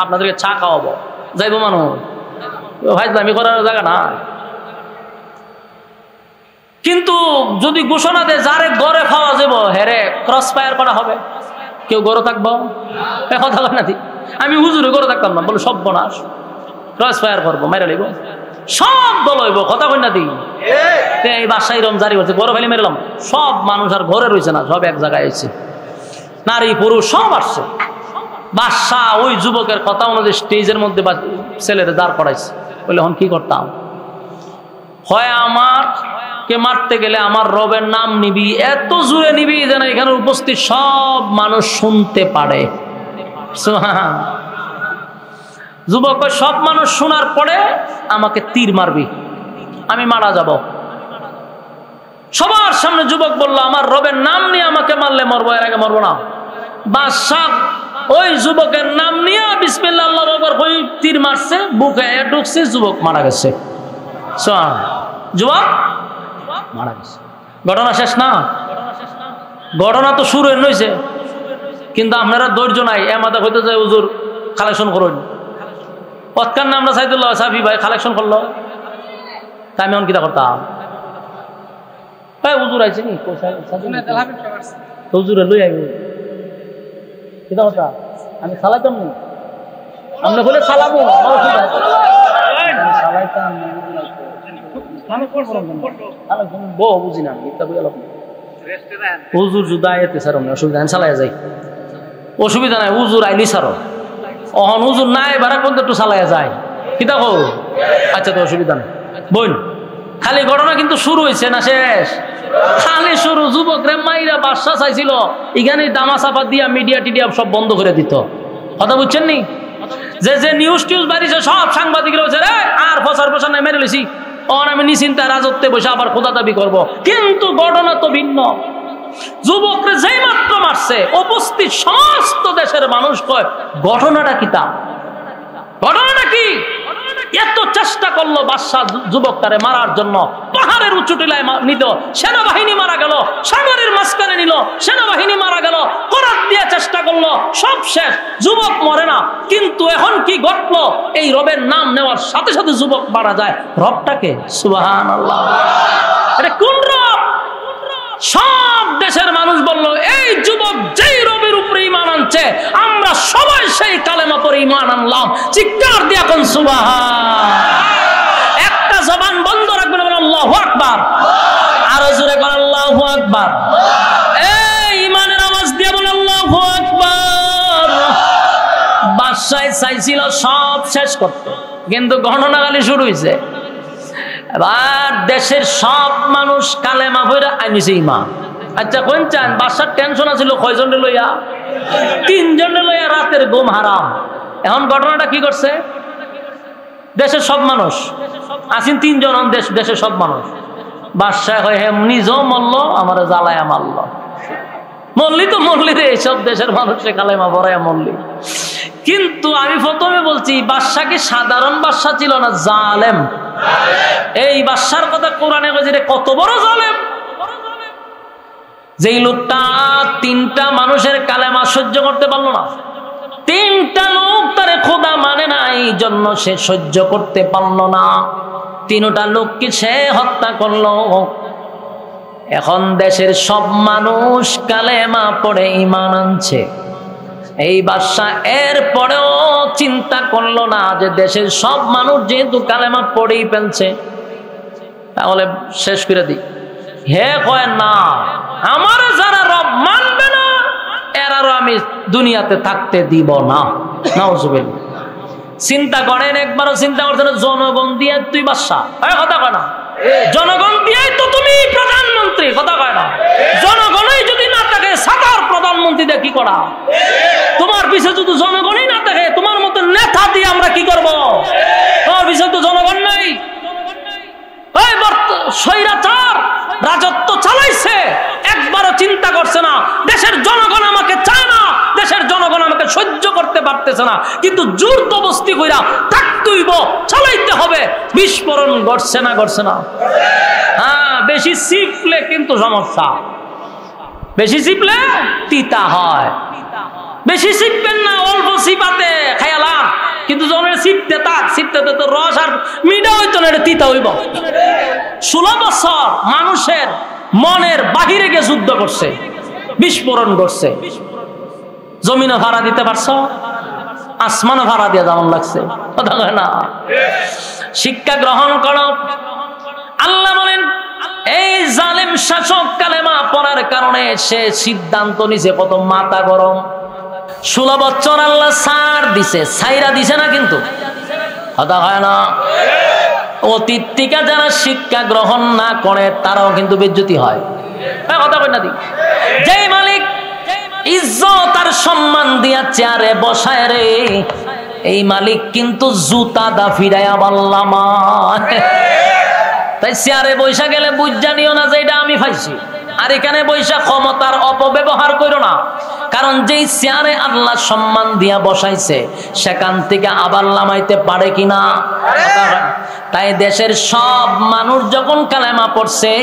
আপনাদেরকে চা খাওয়াবো, যাইবো মানুষ? ভাই আমি করার জায়গা না। কিন্তু যদি ঘোষণা দেয় যারে ঘরে খাওয়া যাবো হেরে ক্রস ফায়ার করা হবে, কেউ ঘরে থাকবো? কথা হয় না, আমি হুজুরে ঘরে থাকতাম না, বলে সব বনাস ক্রস ফায়ার করবো, মেরে লিব, সব দল হইব। কথা কই না দি? এই বাসায় রম জারি করছে, ঘরে ফেলে মেরলাম, সব মানুষ আর ঘরে রয়েছে না, সব এক জায়গায় এসেছে, নারী পুরুষ সব আসছে। বাদশা ওই যুবকের কথা অনুযায়ী স্টেজের মধ্যে ছেলেরা দাঁড় করাইছে। বলে এখন কি করতাম? হয় আমার কে মারতে গেলে আমার রবের নাম নিবি, এত জোরে নিবি যেন এখানে উপস্থিত সব মানুষ শুনতে পারে। যুবক সব মানুষ শোনার পরে আমাকে তীর মারবি, আমি মারা যাব। সবার সামনে যুবক বলল আমার রবের নাম নিয়ে আমাকে মারলে মরবো, এর আগে মরবো না। বাদশা ওই যুবকের নাম নিয়ে বিসমিল্লাহ আল্লাহু আকবার কই তীর মারছে, বুকে ঢুকছে, যুবক মারা গেছে। যুবক মারা গেছে। ঘটনা শেষ না? ঘটনা তো শুরু হয়েছে, কিন্তু আপনারা ধৈর্য নাই, এমাদা হইতে যায় হুজুর কালেকশন করুন। পৎকার নাম আমরা সাইদুল্লাহ সাফি ভাই কালেকশন করলো, তাই আমি কিতা করতাম? হুজুর আইছে নি, হুজুরে লই আইব কিতা কথা, আমি সালাইতাম নি, আমরা বলে সালাবো বুঝি না, হুজুর যদি আইতে স্যার অসুবিধা নাই, চালাই যাই, অসুবিধা নাই, হুজুর আইলি স্যার অহন হুজুর নাই বারা কোন একটু চালাইয়া যায়, কিতা কো? আচ্ছা তো অসুবিধা নেই বোন। খালি ঘটনা কিন্তু শুরু হয়েছে না শেষ? খালি শুরু। যুবক রে মাইরা বাদশা চাইছিল এখানে দামা চাপা দিয়া মিডিয়া টিডিয়া সব বন্ধ করে দিত। কথা বুঝছেন নি? যে যে নিউজ টিউজ বাড়িছে সব সাংবাদিকরা বলছে রে আর প্রচার প্রচার নাই, মেরে লইছি, অন আমি নিশ্চিন্তা রাজত্বে বসে আবার খোদা দাবি করব। কিন্তু ঘটনা তো ভিন্ন। যুবকরে যেই মাত্র মারছে উপস্থিত সমস্ত দেশের মানুষ কয় ঘটনাটা কি? তা ঘটনাটা কি? এত চেষ্টা করলো বাদশা যুবকটারে মারার জন্য, পাহাড়ের উঁচু টিলায় নিল, সেনাবাহিনী মারা গেল, সাগরের মাঝখানে নিল, সেনাবাহিনী মারা গেল, করাত দিয়ে চেষ্টা করলো, সব শেষ, যুবক মরে না। কিন্তু এখন কি ঘটলো? এই রবের নাম নেওয়ার সাথে সাথে যুবক মারা যায়। রবটাকে? সুবহানাল্লাহ। এটা কোন রব? সব দেশের মানুষ বলল এই যুবক যেই রবের উপরে ঈমান আনছে আমরা সবাই সেই কালেমা পড়ে ঈমান আনলাম। চিৎকার দিয়ে কোন সুবহান। একটা জবান বন্ধ রাখবেন, আল্লাহু আকবার। আরো জোরে কোন আল্লাহু আকবার। এই ঈমানের আওয়াজ দিয়ে বলেন আল্লাহু আকবার। বাদশাহ চাইছিল সব শেষ করতে, কিন্তু ঘটনাকালী শুরু হয়েছে। এবার দেশের সব মানুষ কালেমা পড়ে আইনিছে ইমান। আচ্ছা কোন চান বাদশার টেনশন আছিল কয়জনে লইয়া? 3 জনে লইয়া রাতের ঘুম হারাম। এখন ঘটনাটা কি করছে? দেশের সব মানুষ আছেন 3 জন, দেশের সব মানুষ। বাদশাহ হয় হে নিজেও মরল, আমার জ্বালায়া মারল। মল্লি তো মল্লি রে, সব দেশের মানুষে কালেমা পড়ায়া মল্লি। কিন্তু আমি প্রথমে বলছি বাদশাহ কি সাধারণ বাদশাহ ছিল না, জালেম। এই বাদশার কথা কোরআনে কইছে কত বড় জালেম। যেই লোকটা 3টা মানুষের কালেমা সহ্য করতে পারলো না, 3টা লোক তারে খোদা মানে না, এই জন্য সে সহ্য করতে পারলো না, 3টা লোককে সে হত্যা করলো। এখন দেশের সব মানুষ কালেমা পড়ে ঈমান আনছে। এই বাদশা এর পরেও চিন্তা করলো না যে দেশের সব মানুষ যেহেতু কালেমা পড়েই ফেলছে, তাহলে শেষ করে দিই। হে কয় না, আমার যারা রব মানবে না এরারও আমি দুনিয়াতে থাকতে দিব না। নাউজুবিল্লাহ। চিন্তা করেন, একবারও চিন্তা করছেন জনগণ দিয়ে তুই বাদশা? কথা কয় না। জনগণ দিয়ে তো তুমি প্রধানমন্ত্রী, কথা কয় না। জনগণই যদি না থাকে সাধার প্রধানমন্ত্রী দিয়ে কি করা? তোমার পিছিয়ে যদি জনগণই না থাকে, তোমার মতো নেতা দিয়ে আমরা কি করব? তোমার পিছিয়ে তো জনগণ নাই। স্বৈরাচার রাজত্ব চালাইছে, একবারও চিন্তা করছে না দেশের জনগণ আমাকে চায় না, দেশের জনগণ আমাকে সহ্য করতে পারতেছে না, কিন্তু জোর জবরদস্তি কইরা থাকতেইব, চালাইতে হবে। বিস্ফোরণ ঘটছে না? ঘটছে না? হ্যাঁ, বেশি চিপলে কিন্তু সমস্যা, বেশি চিপলে তিতা হয়। বেশি চিপবেন না, অল্প চিপাতে খায়ালাম, কিন্তু যখন চিপতে থাক, চিপতে তো রস আর মিঠা হইতো না, এটা তিতা হইব। 16 বছর মানুষের মনের বাহিরে গিয়ে যুদ্ধ করছে, বিস্ফোরণ করছে। জমিনে ভাড়া দিতে পারছো? আসমানে ভাড়া দিয়ে যেমন লাগছে, কথা কয় না। শিক্ষা গ্রহণ করো। আল্লাহ বলেন এই জালেম শাসক কালেমা পড়ার কারণে সে সিদ্ধান্ত নিছে, কত মাথা গরম। 16 বছর আল্লাহ ছাড় দিছে, ছাইরা দিছে না, কিন্তু কথা হয় না। অতীত থেকে যারা শিক্ষা গ্রহণ না করে তারাও কিন্তু বেজ্জতি হয়, কথা কই না? যেই মালিক ইজ্জত আর সম্মান দিয়া চেয়ারে বসায় রে, এই মালিক কিন্তু জুতা দা ফিরাইয়া বাল্লামা। তাই চেয়ারে বৈশা গেলে বুঝ জানিও না যে এটা আমি পাইছি, আর এখানে বৈশা ক্ষমতার অপব্যবহার করো না। কারণ যেই চেয়ারে আল্লাহ সম্মান দিয়া বসাইছে সেখান থেকে আবার লামাইতে পারে কিনা? তাই দেশের সব মানুষ যখন কালেমা পড়ছে,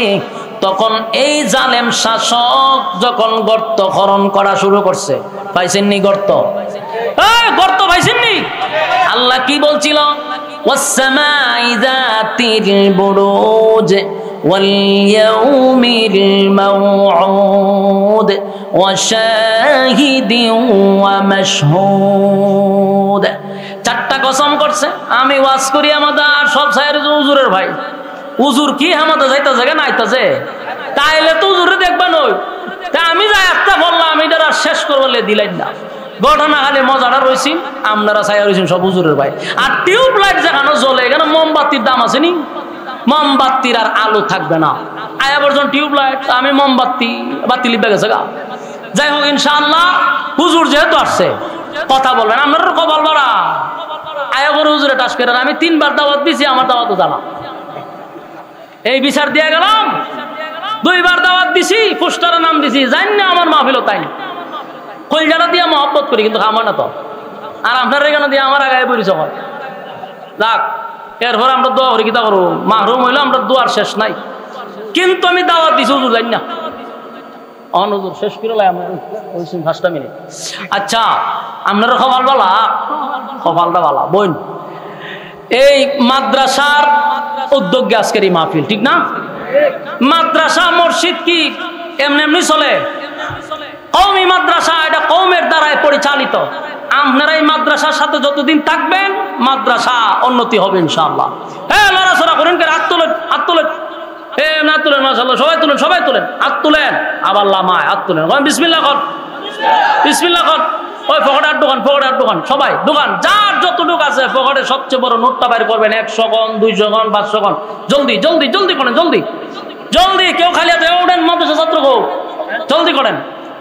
তখন এই জালেম শাসক যখন গর্ত খনন করা শুরু করছে, পাইছেননি গর্ত? গর্ত পাইছেননি? আল্লাহ কি বলছিল? ওয়াসসামাই যাতিল বুরুজ واليوم الموعود وشاهد ومشهود। 4টা কসম করছে। আমি ওয়াজ করি আমাদের সব সাইয়ের হুজুরের ভাই, হুজুর কি আমাদের যাইতে জায়গা নাইতাছে, তাইলে তো হুজুরে দেখবা নই। তা আমি যাই একটা বললাম, আমি এটা শেষ করবলে দিলেন না। ঘটনা খালি মজাটা রয়েছি, আপনারা চাই রয়েছেন সব হুজুরের ভাই। আর টিউব লাইট যেখানে জ্বলে, এখানে মোমবাতির দাম আছে নি? মোমবাতির আর আলো থাকবে না। আয়া পর্যন্ত টিউব লাইট, আমি মোমবাতি বাতি লিপে গেছে গা। যাই হোক, ইনশাআল্লাহ হুজুর যেহেতু আসছে কথা বলবেন, আপনার কপাল বাড়া। আয়া করে হুজুরে টাস করে, আমি 3বার দাওয়াত দিছি, আমার দাওয়াতও জানা। এই বিচার দিয়ে গেলাম, 2বার দাওয়াত দিছি, পোস্টারে নাম দিছি, জানি না আমার মাহফিল তাই কলজাটা দিয়ে মহব্বত করি, কিন্তু আমার না তো। আর আপনার এখানে দিয়ে আমার আগে পরিচয় হয়। যাক, এরপর আমরা দোয়া করি, কিতা করো, মাহরুম হইলো, আমরা দোয়ার শেষ নাই। কিন্তু আমি দাওয়াত দিছি, হুজুর জানি না। হুজুর শেষ করে 5টা মিনিট। আচ্ছা, আপনার খবর বলা, কপালটা বলা বোন। এই মাদ্রাসার উদ্যোগে আজকের এই মাহফিল, ঠিক না? মাদ্রাসা মসজিদ কি এমনি এমনি চলে? কওমি মাদ্রাসা, এটা কওমের দ্বারাই পরিচালিত। আপনারা এই মাদ্রাসার সাথে যতদিন থাকবেন, মাদ্রাসা উন্নতি হবে ইনশাআল্লাহ। হ্যাঁ, লড়াচড়া করেন, হাত তোলেন, হাত তোলেন, হাত তোলেন, মাশাআল্লাহ, সবাই তোলেন, সবাই তোলেন, হাত তোলেন, আবার লামায় হাত তোলেন, বিসমিল্লাহ কর, বিসমিল্লাহ কর। ওই ফকটের দোকান সবাই দোকান, যার যতটুকু আছে ফকটে সবচেয়ে বড় নোটটা বাইর করবেন, 100 গণ 200 গণ 500 গণ, জলদি জলদি জলদি করেন, জলদি জলদি। কেউ খালি হাতে ওঠেন, মাদ্রাসা ছাত্র জলদি করেন,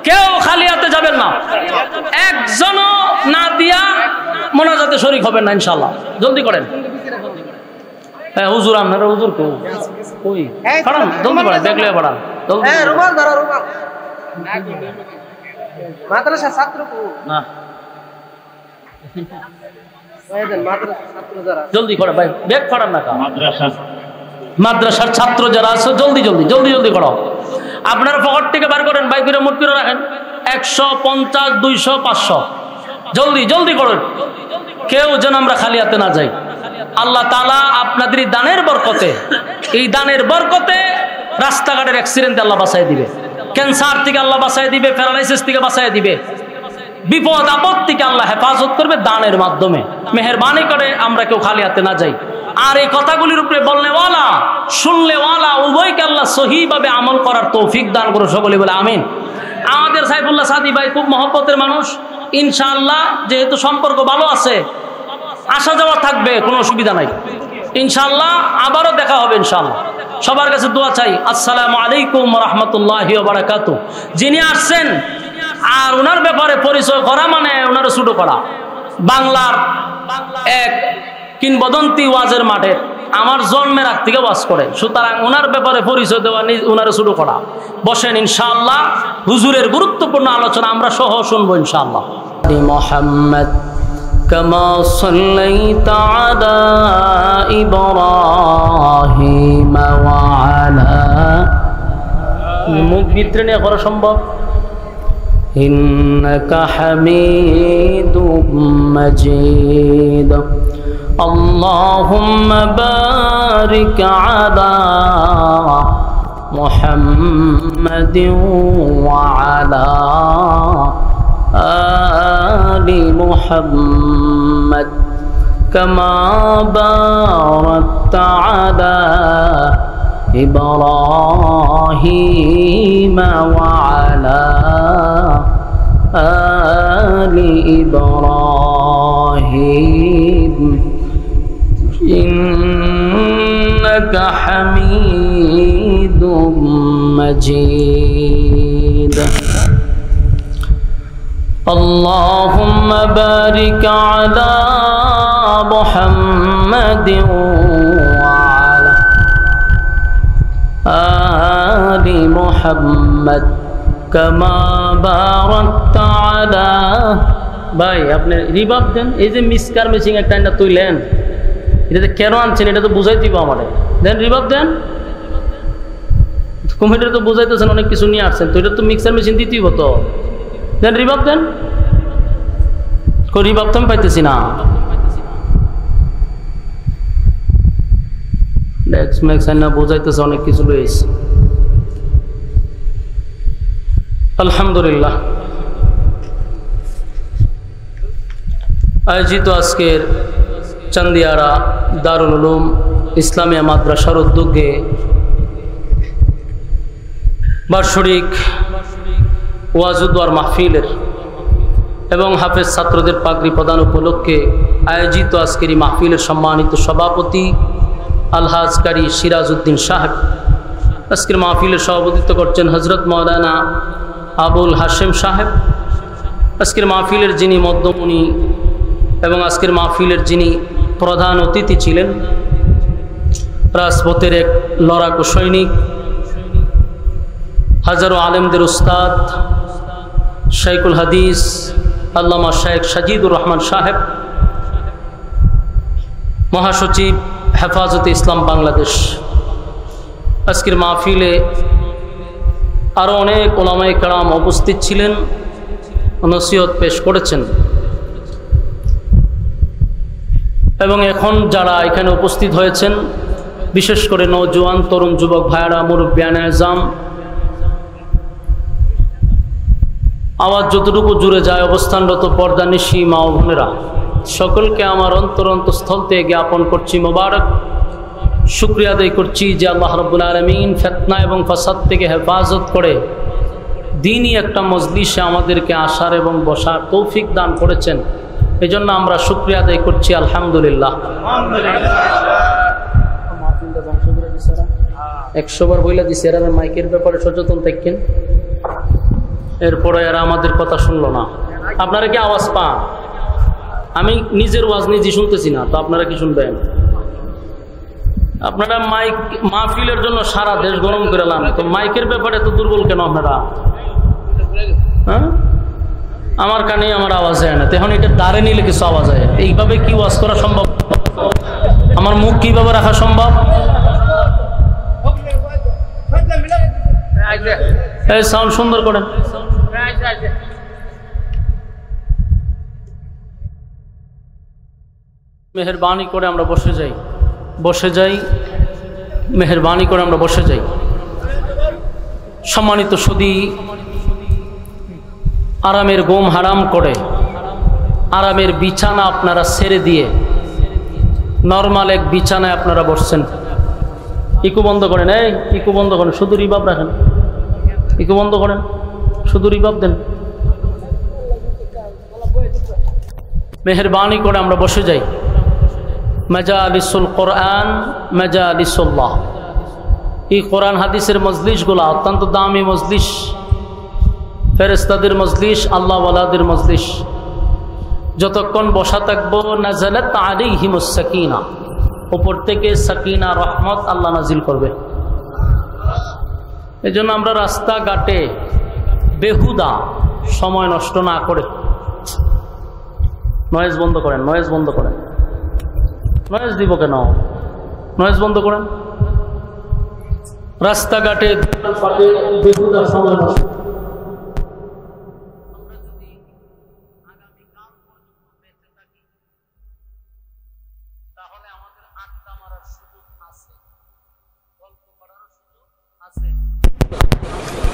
কেউ খালি হাতে যাবেন না, একজনও না দিয়া মোনাজাতে শরীক হবেন না ইনশাআল্লাহ, জলদি করেন। হ্যাঁ হুজুর, আপনারা হুজুর কই পড়ান, জলদি পড়ান, দেখলে পড়ান জলদি। হ্যাঁ রুমাল ধরো, রুমাল মাদ্রাসা ছাত্র না জলদি করে ভাই, ব্যাগ করান না, মাদ্রাসার ছাত্র যারা আছে জলদি জলদি জলদি জলদি করো। আপনারা পকেট থেকে বার করেন, বাই করে মোট করে রাখেন, 150 200 500, জলদি জলদি করেন, কেউ যেন আমরা খালি হাতে না যাই। আল্লাহ তাআলা আপনাদের দানের বরকতে, এই দানের বরকতে রাস্তাঘাটের অ্যাক্সিডেন্টে আল্লাহ বাঁচাই দিবে, ক্যান্সার থেকে আল্লাহ বাঁচাই দিবে, প্যারালাইসিস থেকে বাঁচাই দিবে, বিপদ আপদ থেকে আল্লাহ হেফাজত করবে দানের মাধ্যমে। মেহেরবানি করে আমরা কেউ খালি হাতে না যাই। আর এই কথাগুলির উপরে বলনেওয়ালা শুনলেওয়ালা উভয়কে আল্লাহ সহিভাবে আমল করার তৌফিক দান করো, সকলে বলে আমিন। আমাদের সাইফুল্লাহ সাদি ভাই খুব মহব্বতের মানুষ, ইনশাআল্লাহ যেহেতু সম্পর্ক ভালো আছে, আসা যাওয়া থাকবে, কোনো অসুবিধা নাই ইনশাআল্লাহ, আবারও দেখা হবে ইনশাআল্লাহ। সবার কাছে দোয়া চাই। আসসালামু আলাইকুম ওয়া রাহমাতুল্লাহি ওয়া বারাকাতুহু। যিনি আসছেন আর ওনার ব্যাপারে পরিচয় করা মানে ওনার ছোট করা, বাংলার এক কিংবদন্তি ওয়াজের মাঠে আমার জন্মের আগ থেকে ওয়াজ করে, সুতরাং ওনার ব্যাপারে পরিচয় দেওয়া ওনার শুরু করা। বসেন ইনশাআল্লাহ, হুজুরের গুরুত্বপূর্ণ আলোচনা আমরা সহ শুনবো ইনশাআল্লাহ। মুহাম্মদ كما صليت على إبراهيم وعلى মুখ ভিতরে নিয়ে করা সম্ভব। إنك حميد مجيد اللهم بارك على محمد وعلى آل محمد كما باركت على إبراهيم وعلى آل إبراهيم إنك حميد مجيد اللهم بارك على محمد وعلى آل محمد كما باركت على ভাই আপনি রিভাব দেন। এই যে মিসকার মিসিং একটা না তুইলেন, এটা কেন আনছেন এটা তো বুঝাই দিব আমাদের, দেন রিভাব দেন। কমিটির তো বুঝাইতেছেন অনেক কিছু নিয়ে আসছেন, তো এটা তো মিক্সার মেশিন দিতেই হতো, দেন রিভাব দেন। রিভাব তো আমি পাইতেছি না, বোঝাইতেছে অনেক কিছু রয়েছে। আলহামদুলিল্লাহ, আয়োজিত আজকের চান্দিয়ারা দারুল উলুম ইসলামিয়া মাদ্রাসার উদ্যোগে বার্ষিক ওয়াজুদ্ওয়ার মাহফিলের এবং হাফেজ ছাত্রদের পাগড়ি প্রদান উপলক্ষে আয়োজিত আজকের এই মাহফিলের সম্মানিত সভাপতি আলহাজ কারি সিরাজউদ্দিন সাহেব। আজকের মাহফিলের সভাপতিত্ব করছেন হজরত মৌলানা আবুল হাশেম সাহেব। আজকের মাহফিলের যিনি মধ্যমণি এবং আজকের মাহফিলের যিনি প্রধান অতিথি ছিলেন, রাজপথের এক লড়াকু সৈনিক, হাজারো আলেমদের উস্তাদ শাইখুল হাদিস আল্লামা শাইখ সাজিদুর রহমান সাহেব, মহাসচিব হেফাজতে ইসলাম বাংলাদেশ। আজকের মাহফিলে আরও অনেক ওলামায়ে কেরাম উপস্থিত ছিলেন, নসিহত পেশ করেছেন এবং এখন যারা এখানে উপস্থিত হয়েছেন, বিশেষ করে নওজোয়ান তরুণ যুবক ভাইয়েরা, মুরব্বিয়ানে আযম, আওয়াজ যতটুকু জুড়ে যায় অবস্থানরত পর্দানিশী মা ও বোনেরা, সকলকে আমার অন্তরস্থল থেকে জ্ঞাপন করছি মোবারক, শুকরিয়া আদায় করছি যে আল্লাহ রাব্বুল আলামিন ফিতনা এবং ফাসাদ থেকে হেফাজত করে দিনই একটা মজলিসে আমাদেরকে আসার এবং বসার তৌফিক দান করেছেন। এজন্য আমরা শুকরিয়া আদায় করছি, আলহামদুলিল্লাহ। 100 বার বইলা দিছে এরা মাইকের ব্যাপারে সচেতন থাকেন, এরপরে এরা আমাদের কথা শুনলো না। আপনারা কি আওয়াজ পান? আমি নিজের ওয়াজ নিজে শুনতেছি না, তো আপনারা কি শুনবেন? আপনারা মাইক মাহফিলের জন্য সারা দেশ গরম করে এলাম, তো মাইকের ব্যাপারে তো দুর্বল কেন আপনারা? হ্যাঁ, আমার কানে আমার আওয়াজ যায় না, তখন এটা দাঁড়ে নিলে কিছু আওয়াজ হয়। এইভাবে কি ওয়াজ করা সম্ভব? আমার মুখ কিভাবে রাখা সম্ভব? এই সাউন্ড সুন্দর করেন। মেহেরবানি করে আমরা বসে যাই, মেহেরবানি করে আমরা বসে যাই। সম্মানিত সুদী, আরামের ঘুম হারাম করে আরামের বিছানা আপনারা ছেড়ে দিয়ে নর্মাল এক বিছানায় আপনারা বসছেন। ইকু বন্ধ করেন, এই ইকু বন্ধ করেন, শুধু রিবাব রাখেন। ইকু বন্ধ করেন, শুধু রিবাব দেন। মেহেরবানি করে আমরা বসে যাই। মাজালিসুল কোরআন, মাজালিসুল্লাহ। এই কোরআন হাদিসের মজলিসগুলা অত্যন্ত দামি মজলিস, ফেরেশতাদের মজলিস, আল্লাহ ওয়ালাদের মজলিস। যতক্ষণ বসা থাকবো নাযালাত আলাইহিমুস সাকিনা, উপর থেকে সাকিনা রহমত আল্লাহ নাজিল করবে। এজন্য আমরা রাস্তাঘাটে বেহুদা সময় নষ্ট না করে, নয়েজ বন্ধ করেন, নয়েজ বন্ধ করেন। নয়েজ দিব কেন? নয়েজ বন্ধ করেন। রাস্তাঘাটে বেহুদা সময় নষ্ট।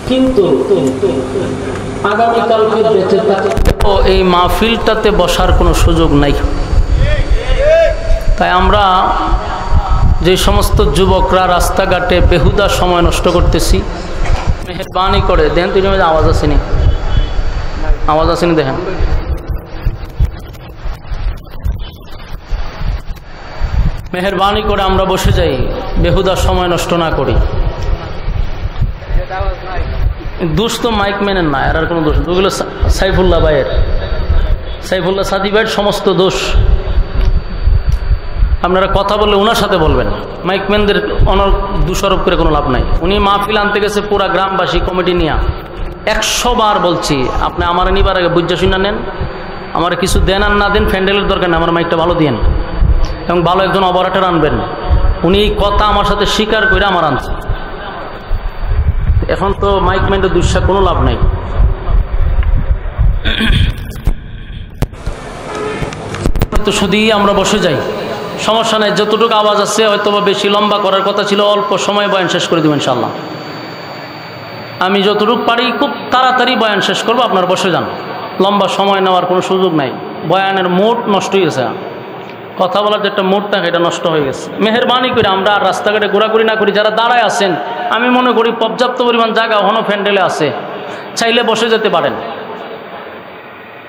কিন্তু আগামীকালকে বেঁচে থাকে এই মাহফিলটাতে বসার কোনো সুযোগ নাই। তাই আমরা যে সমস্ত যুবকরা রাস্তাঘাটে বেহুদা সময় নষ্ট করতেছি, মেহেরবানি করে দেখেন, তুই আওয়াজ আসেনি, আওয়াজ আসেনি দেখেন। মেহেরবানি করে আমরা বসে যাই, বেহুদা সময় নষ্ট না করি। দোষ তো মাইক ম্যানের না, আর কোনো দোষ, ওগুলো সাইফুল্লাহ ভাইয়ের, সাইফুল্লাহ সাদি ভাইয়ের সমস্ত দোষ। আপনারা কথা বললে ওনার সাথে বলবেন, মাইকম্যানদের দোষারোপ করে কোনো লাভ নাই। উনি মাহফিল আনতে গেছে পুরা গ্রামবাসী কমিটি নিয়ে। 100 বার বলছি, আপনি আমার নিবার আগে বুঝা শুনা নেন, আমার কিছু দেন আর না দেন ফ্যান্ডেলের দরকার নেই, আমার মাইকটা ভালো দিয়েন এবং ভালো একজন অপারেটর আনবেন। উনি এই কথা আমার সাথে স্বীকার করে আমার আনছে। এখন তো মাইকম্যানের দুঃসা কোনো লাভ নাই। তো শুধুই আমরা বসে যাই, সমস্যা নাই। যতটুকু আওয়াজ আছে হয়তো বেশি লম্বা করার কথা ছিল, অল্প সময় বয়ান শেষ করে দেবেন ইনশাআল্লাহ। আমি যতটুকু পারি খুব তাড়াতাড়ি বয়ান শেষ করবো, আপনার বসে যান। লম্বা সময় নেওয়ার কোনো সুযোগ নাই। বয়ানের মোড নষ্ট হয়ে গেছে, কথা বলার যে একটা মোড থাকে এটা নষ্ট হয়ে গেছে। মেহেরবানি করে আমরা আর রাস্তাঘাটে ঘোরাঘুরি না করি। যারা দাঁড়ায় আছেন, আমি মনে করি পর্যাপ্ত পরিমাণ জায়গা এখনো প্যান্ডেলে আছে, চাইলে বসে যেতে পারেন।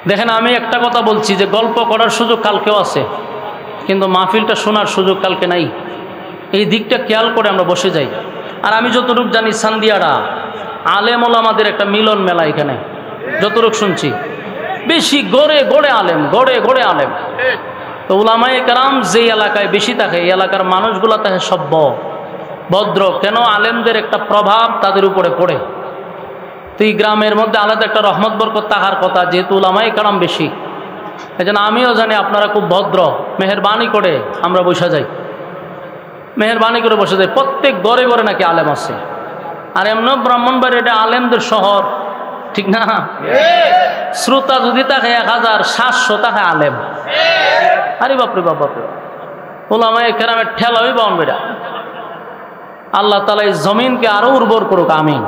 দেখেন, আমি একটা কথা বলছি যে গল্প করার সুযোগ কালকেও আছে, কিন্তু মাহফিলটা শোনার সুযোগ কালকে নাই। এই দিকটা খেয়াল করে আমরা বসে যাই। আর আমি যতটুকু জানি সান্দিয়াড়া আলেম ওলামাদের একটা মিলন মেলা, এখানে যতটুকু শুনছি বেশি গড়ে গড়ে আলেম, গড়ে গড়ে আলেম। তো উলামায়ে কেরাম যে এলাকায় বেশি থাকে, এই এলাকার মানুষগুলো থাকে সভ্য ভদ্র। কেন? আলেমদের একটা প্রভাব তাদের উপরে পড়ে। তো এই গ্রামের মধ্যে আলাদা একটা রহমত বরকত থাকার কথা, যেহেতু উলামায়ে কেরাম বেশি। এই জন্য আমিও জানি আপনারা খুব ভদ্র। মেহেরবানি করে আমরা বসে যাই, মেহেরবানি করে বসে যাই। প্রত্যেক ঘরে ঘরে নাকি আলেম আছে। আর এমন ব্রাহ্মণবাড়ি এটা আলেমদের শহর, ঠিক না? শ্রোতা যদি থাকে 1700 টাকা আলেম। আরে বাপরে বাপ, বাপরে ওলামায়ে কেরামের ঠেলা হই বাউন বেড়া। আল্লাহ তাআলা এই জমিনকে আরো উর্বর করুক, আমিন।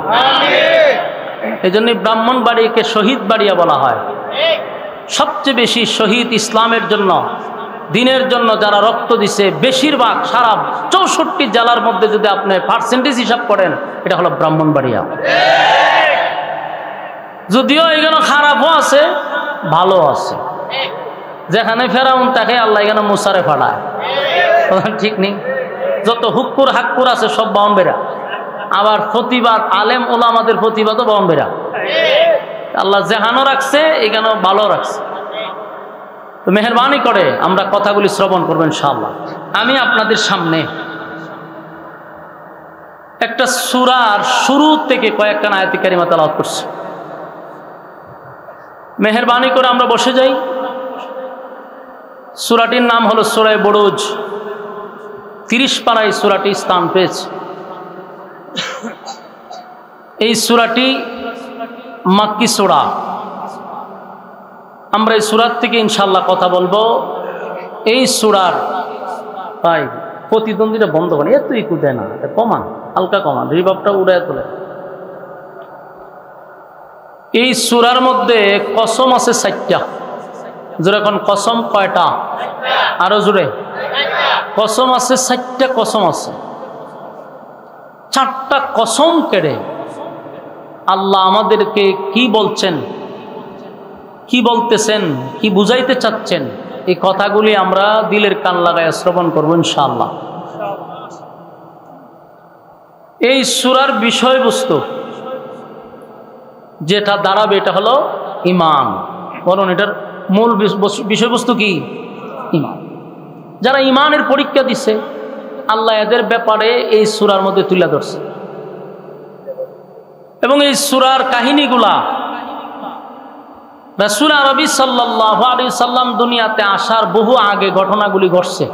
এই জন্য ব্রাহ্মণবাড়িকে শহীদ বাড়িয়া বলা হয়। সবচেয়ে বেশি শহীদ ইসলামের জন্য, দিনের জন্য যারা রক্ত দিছে, বেশিরভাগ সারা 64 জেলার মধ্যে যদি আপনি পার্সেন্টেজ হিসাব করেন, এটা হলো ব্রাহ্মণবাড়িয়া। যদিও এখানে খারাপও আছে ভালো আছে। যেখানে ফেরাউন তাকে আল্লাহ এখানে মুসারে ফাড়ায়, ঠিক নেই? যত হুক্কুর হাক্কুর আছে সব বাউন্ডেরা, আবার প্রতিবাদ আলেম ওলামাদের প্রতিবাদও বাউন্ডেরা। আল্লাহ যেখানেও রাখছে এখানেও ভালো রাখছে। তো মেহেরবানি করে আমরা কথাগুলি শ্রবণ করবেন ইনশাআল্লাহ। আমি আপনাদের সামনে একটা সূরার শুরু থেকে কয়েকটা আয়াতে কারিমা তেলাওয়াত করছি। মেহেরবানি করে আমরা বসে যাই। সূরাটির নাম হলো সূরা বুরুজ। 30 পারায় সূরাটি স্থান পেয়েছে। এই সূরাটি মাক্কি সূরা। আমরা এই সূরার থেকে ইনশাআল্লাহ কথা বলবো। এই সূরার ভাই প্রতিদ্বন্দ্বীটা বন্ধ করেন, এত ইকু দেয় না, কমান, হালকা কমান, রিভাবটা উড়ে তোলে। এই সূরার মধ্যে কসম আছে 4টা। জোরে কোন কসম কয়টা? আরো জোরে। কসম আছে 4টা কসম আছে। 4টা কসম কেড়ে আল্লাহ আমাদেরকে কি বলছেন, কি বলতেছেন, কি বুঝাইতে চাচ্ছেন, এই কথাগুলি আমরা দিলের কান লাগায় শ্রবণ করব ইনশাআল্লাহ। এই সূরার বিষয়বস্তু যেটা দাঁড়াবে এটা হলো ঈমান। বলুন এটার মূল বিষয়বস্তু কি? ঈমান। যারা ঈমানের পরীক্ষা দিছে আল্লাহ এদের ব্যাপারে এই সূরার মধ্যে তুলে ধরছে। এবং এই সূরার কাহিনীগুলা রাসূল আরবি সাল্লাল্লাহু আলাইহি সাল্লাম দুনিয়াতে আসার বহু আগে ঘটনাগুলি ঘটছে।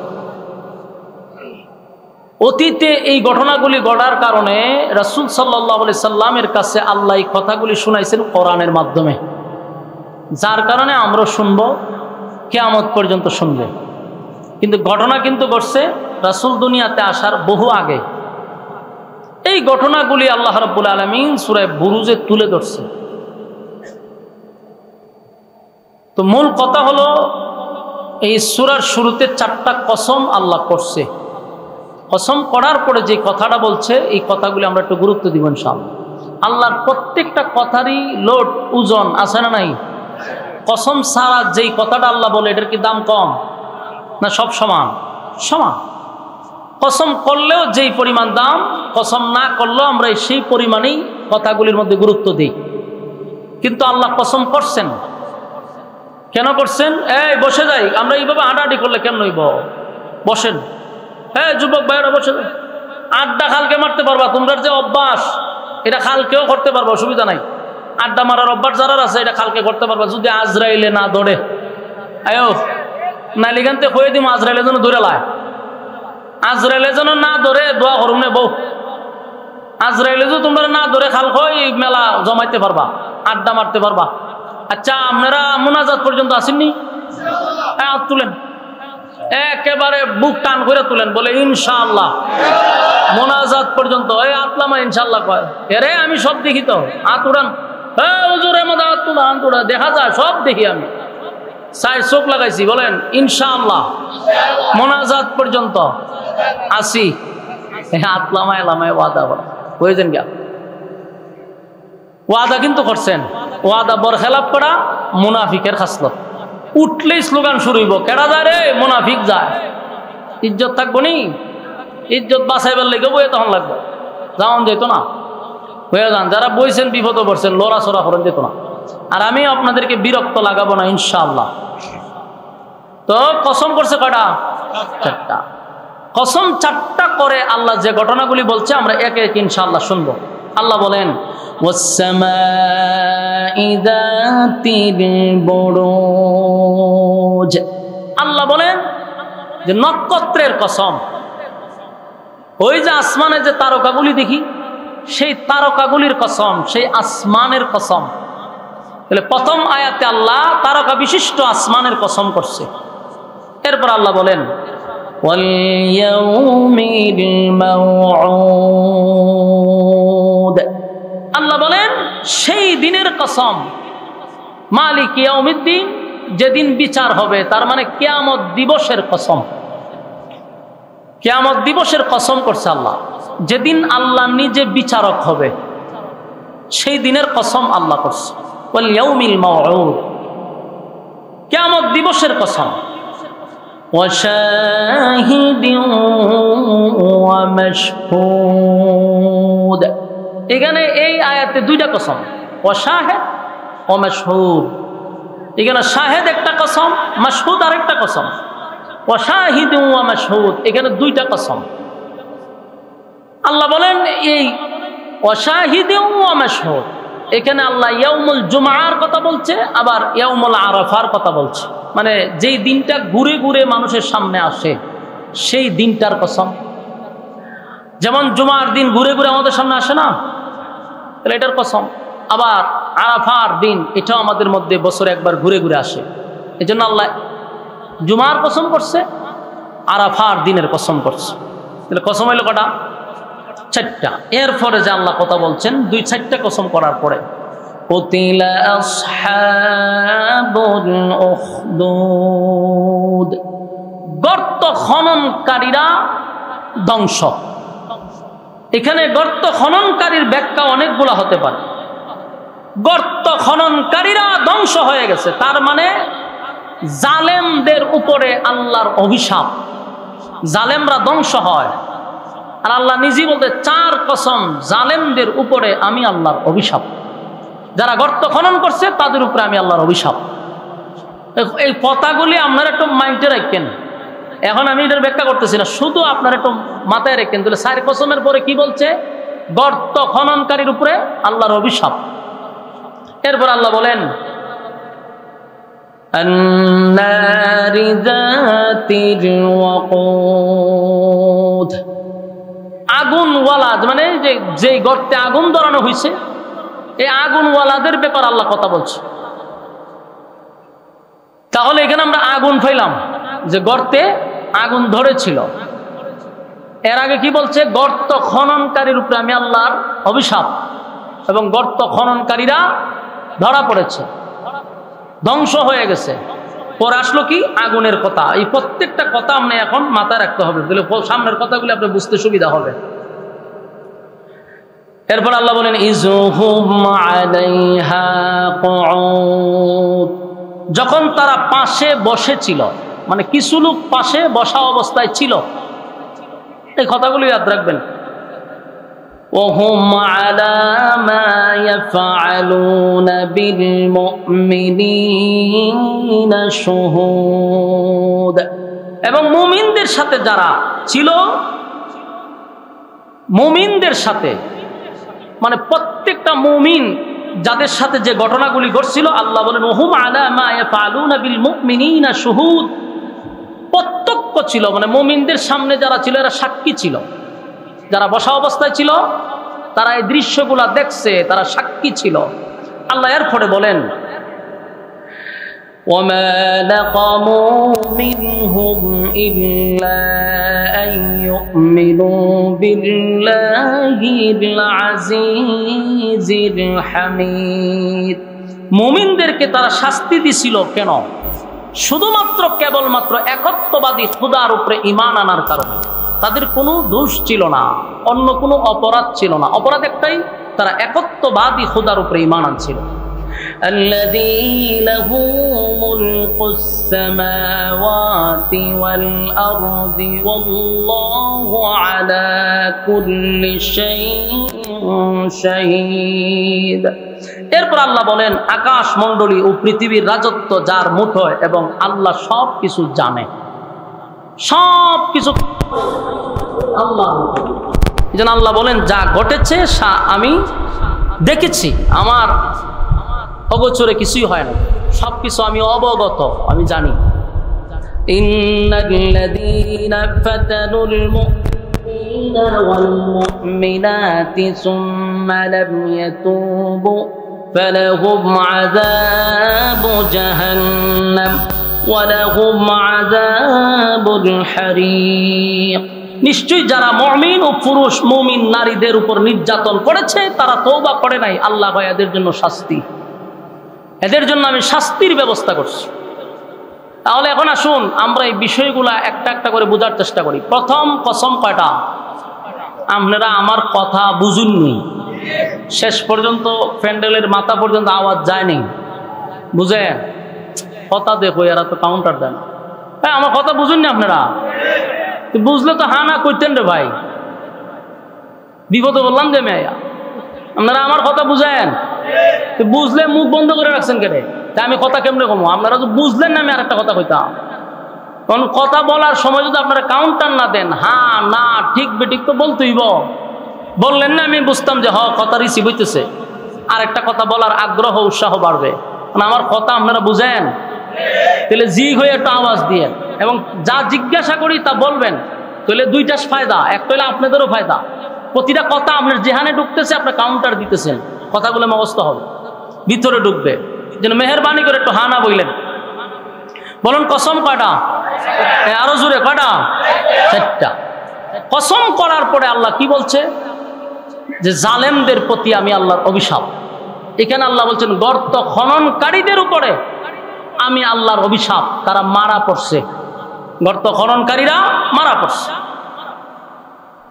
অতীতে এই ঘটনাগুলি ঘটার কারণে রাসূল সাল্লাল্লাহু আলাইহি সাল্লামের কাছে আল্লাহ এই কথাগুলি শুনাইছেন কোরআনের মাধ্যমে, যার কারণে আমরা শুনব, কিয়ামত পর্যন্ত শুনবে। কিন্তু ঘটনা কিন্তু ঘটছে রাসূল দুনিয়াতে আসার বহু আগে। এই ঘটনাগুলি আল্লাহ রাব্বুল আলামিন সূরা বুরুজে তুলে ধরছে। তো মূল কথা হলো এই সূরার শুরুতে 4টা কসম আল্লাহ করছে। কসম করার পরে যে কথাটা বলছে এই কথাগুলি আমরা একটু গুরুত্ব দিব ইনশাআল্লাহ। আল্লাহর প্রত্যেকটা কথারই লোড ওজন আছে না নাই? কসম ছাড়া যেই কথাটা আল্লাহ বলে এটার কি দাম কম না সব সমান? সমান। কসম করলেও যেই পরিমাণ দাম, কসম না করলেও আমরা সেই পরিমাণেই কথাগুলির মধ্যে গুরুত্ব দিই। কিন্তু আল্লাহ কসম করছেন, কেন করছেন? এই বসে যাই, আমরা এইভাবে হাঁটাহাঁটি করলে কেন হইব? বসেন। হ্যাঁ যুবক ভাইয়েরা বসে যাই। আড্ডা খালকে মারতে পারবা, তোমরা যে অভ্যাস এটা খালকেও করতে পারবা, অসুবিধা নাই। আড্ডা মারার অভ্যাস যারা আছে এটা খালকে করতে পারবা, যদি আজরাইলে না ধরে। আয়ো নালিগানতে হয়ে দিম আজরাইলের জন্য ধরে লায়, আজরাইলের জন্য না ধরে দোয়া করুম নে বউ। আজরাইলে যদি তোমরা না ধরে খাল হয় মেলা জমাইতে পারবা, আড্ডা মারতে পারবা। আচ্ছা আপনারা মুনাজাত পর্যন্ত আসেননি? হ্যাঁ তুলেন, একেবারে বুক টান করে তুলেন, বলে ইনশাআল্লাহ মুনাজাত পর্যন্ত। এই আতলামা ইনশাআল্লাহ কয়, এরে আমি সব দেখি তো, হাত উড়ান। হ্যাঁ হুজুরের মধ্যে হাত তুলা, হাত উড়া দেখা যায়, সব দেখি আমি, চায়ের চোখ লাগাইছি। বলেন ইনশাআল্লাহ মুনাজাত পর্যন্ত আসি। আতলামায় লামায় ওয়াদা করা হয়েছেন গা, ওয়াদা কিন্তু করছেন। ওয়াদা বরখেলাপ করা মুনাফিকের খাসলত। উঠলেই স্লোগান শুরু হইব, কেডা যায় রে? মুনাফিক যায়। ইজ্জত থাকবো নি? ইজ্জত বাঁচাইবার লেগে বইয়ে তখন লাগবে, যাওন যেত না, হয়ে যান। যারা বইছেন বিপদে পড়ছেন, লড়াচড়া করেন যেত না। আর আমি আপনাদেরকে বিরক্ত লাগাবো না ইনশাআল্লাহ। তো কসম করছে কয়টা? 4টা। কসম 4টা করে আল্লাহ যে ঘটনাগুলি বলছে আমরা একে একে ইনশাআল্লাহ শুনবো। আল্লাহ বলেন ওয়াস-সামাই যাতিল বুরুজ। আল্লাহ বলেন যে নক্ষত্রের কসম। ওই যে আসমানে যে তারকাগুলি দেখি, সেই তারকাগুলির কসম, সেই আসমানের কসম। তাহলে প্রথম আয়াতে আল্লাহ তারকা বিশিষ্ট আসমানের কসম করছে। এরপর আল্লাহ বলেন ওয়াল ইয়াউমিল মাউউদ। আল্লাহ বলেন সেই দিনের কসম, মালিক ইয়াউমিদ্দিন, যেদিন বিচার হবে, তার মানে কিয়ামত দিবসের কসম। কিয়ামত দিবসের কসম করছে আল্লাহ, যেদিন আল্লাহ নিজে বিচারক হবে, সেই দিনের কসম আল্লাহ করছে। ওয়াল ইয়াউমিল মাউউদ, কিয়ামত দিবসের কসম, ওয়া শাহিদিন ওয়া মাশহুদ। এখানে এই আয়াতে দুইটা কসম, ওয়া শাহিদ ওয়া মাশহুদ। এখানে শাহেদ একটা কসম, মাশহুদ আরেকটা কসম। ওয়া শাহিদিন ওয়া মাশহুদ, এখানে দুইটা কসম। আল্লাহ বলেন এই ওয়া শাহিদিন ওয়া মাশহুদ, এখানে আল্লাহ ইয়াউমুল জুমআর কথা বলছে, আবার ইয়াউমুল আরাফার কথা বলছে, মানে যেই দিনটা ঘুরে ঘুরে মানুষের সামনে আসে সেই দিনটার কসম। যেমন জুমার দিন ঘুরে ঘুরে আমাদের সামনে আসে না, তাহলে এটার কসম। আবার আরাফার দিন এটাও আমাদের মধ্যে বছরে একবার ঘুরে ঘুরে আসে, এই জন্য আল্লাহ জুমার কসম করছে, আরাফার দিনের কসম করছে। তাহলে কসম হইল কটা? চারটা। এরপরে যে আল্লাহ কথা বলছেন 2-4টা কসম করার পরে, কুতিলা আসহাবুল উখদুদ, গর্ত খননকারীরা ধ্বংস। এখানে গর্ত খননকারীর ব্যাখ্যা অনেকগুলা হতে পারে। গর্ত খননকারীরা ধ্বংস হয়ে গেছে, তার মানে জালেমদের উপরে আল্লাহর অভিশাপ, জালেমরা ধ্বংস হয়। আর আল্লাহ নিজেই বলতে 4 কসম, জালেমদের উপরে আমি আল্লাহর অভিশাপ, যারা গর্ত খনন করছে তাদের উপরে আমি আল্লাহর অভিশাপ। এই কথাগুলি আপনারা একটু মাইন্ডে রাখেন। এখন আমি এটার ব্যাখ্যা করতেছি না, শুধু আপনারা একটু মাথায় রাখেন। তাহলে 4 কসমের পরে কি বলছে? গর্ত খননকারীর উপরে আল্লাহর অভিশাপ। এরপর আল্লাহ বলেন আন-নারি যাতির ওয়াকুদ, আগুনওয়ালা, মানে যে গর্তে আগুন ধরানো হয়েছে এই আগুনওয়ালাদের ব্যাপার আল্লাহ কথা বলছে। তাহলে এখানে আমরা আগুন পাইলাম যে গর্তে আগুন ধরেছিল। এর আগে কি বলছে? গর্ত খননকারীর উপরে আমি আল্লাহর অভিশাপ, এবং গর্ত খননকারীরা ধরা পড়েছে, ধ্বংস হয়ে গেছে। পরে আসলো কি? আগুনের কথা। এই প্রত্যেকটা কথা আপনি এখন মাথায় রাখতে হবে, তাহলে সামনের কথাগুলো আপনি বুঝতে সুবিধা হবে। এরপর আল্লাহ বলেন ইযহুম আলাইহা কুউদ, যখন তারা পাশে বসেছিল, মানে কিছু লোক পাশে বসা অবস্থায় ছিল। এই কথাগুলো ইয়াদ রাখবেন। ওহুম আলা মা ইয়াফআলুনা বিল মুমিনিনা শুহুদ, এবং মুমিনদের সাথে যারা ছিল, মুমিনদের সাথে মানে প্রত্যেকটা মুমিন যাদের সাথে যে ঘটনাগুলি ঘটছিল, আল্লাহ বলেন ওহুম আলা মা ইয়াফআলুনা বিল মুমিনিনা শুহুদ, প্রত্যক্ষ ছিল, মানে মুমিনদের সামনে যারা ছিল এরা সাক্ষী ছিল। যারা বসা অবস্থায় ছিল তারা এই দৃশ্যগুলা দেখছে, তারা সাক্ষী ছিল। আল্লাহ এরপরে বলেন ওয়ামা লাকামু মিনহুম ইল্লা আন ইউমিনু বিল্লাহিল আজিজিল হামিদ, মুমিনদেরকে তারা শাস্তি দিছিল কেন? শুধুমাত্র কেবলমাত্র একত্ববাদী খোদার উপরে ঈমান আনার কারণে। তাদের কোনো দোষ ছিল না, অন্য কোনো অপরাধ ছিল না। অপরাধ একটাই, তারা একত্ববাদী খোদার উপরে ঈমান আনছিল। আল্লাযী লাহু মুলকুস সামাওয়াতি ওয়াল আরদি ওয়াল্লাহু আলা কুল্লি শাইইন শাহীদ। এরপর আল্লাহ বলেন আকাশ মণ্ডলী ও পৃথিবীর রাজত্ব যার মুঠোয়, এবং আল্লাহ সব কিছু জানে, সব কিছু আল্লাহ। এই জন্য আল্লাহ বলেন যা ঘটেছে আমি দেখেছি, আমার অগোচরে কিছুই হয় না, সব কিছু আমি অবগত, আমি জানি। ইন্নাল্লাযীনা ফাতানুল মুমিনিনা ওয়াল মুমিনাতি সুম্মা লাম ইয়াতুবু ফালাহুম আযাবু জাহান্নাম ওয়া লাহুম আযাবুল হারীক, নিশ্চয়ই যারা মুমিন ও পুরুষ মুমিন নারীদের উপর নির্যাতন করেছে তারা তওবা করে নাই, আল্লাহ ভাই এদের জন্য শাস্তি, এদের জন্য আমি শাস্তির ব্যবস্থা করছি। তাহলে এখন আসুন আমরা এই বিষয়গুলা একটা একটা করে বোঝার চেষ্টা করি। প্রথম কসম কয়টা? আপনারা আমার কথা বুঝুননি, শেষ পর্যন্ত প্যান্ডেলের মাথা পর্যন্ত আওয়াজ যায়নি, বুঝেন? কথা দেখো, এরা তো কাউন্টার দেন। হ্যাঁ, আমার কথা বুঝুন না আপনারা? বুঝলে তো হা না করতেন রে ভাই, বিপদে বললাম যে মেয়া। আপনারা আমার কথা বুঝেন, বুঝলে মুখ বন্ধ করে রাখছেন কেন? আমি কথা কেমনে কমো? আপনারা তো বুঝলেন না, আমি আর একটা কথা কইতাম। কারণ কথা বলার সময় যদি আপনারা কাউন্টার না দেন, হ্যাঁ না ঠিক বেঠিক তো বলতেইব। বললেন না, আমি বুঝতাম যে কথা রিসিভ হইতেছে, আর একটা কথা বলার আগ্রহ উৎসাহ বাড়বে। আমার কথা আপনারা বুঝেন? তাহলে জি হয়ে একটা আওয়াজ দিয়ে এবং যা জিজ্ঞাসা করি তা বলবেন। তাহলে দুইটা ফায়দা, একটা হলে আপনাদেরও ফায়দা, প্রতিটা কথা আপনার যেখানে ঢুকতেছে আপনার কাউন্টার দিতেছেন, কথাগুলো মুখস্থ হবে, ভিতরে ঢুকবে। যেন মেহরবানি করে একটু হানা বললেন, বলুন কসম কয়টা? আরো জোরে কয়টা? 4টা। কসম করার পরে আল্লাহ কি বলছে? যে জালেমদের প্রতি আমি আল্লাহর অভিশাপ। এখানে আল্লাহ বলছেন গর্ত খননকারীদের উপরে আমি আল্লাহর অভিশাপ, তারা মারা পড়ছে। গর্ত খননকারীরা মারা পড়ছে।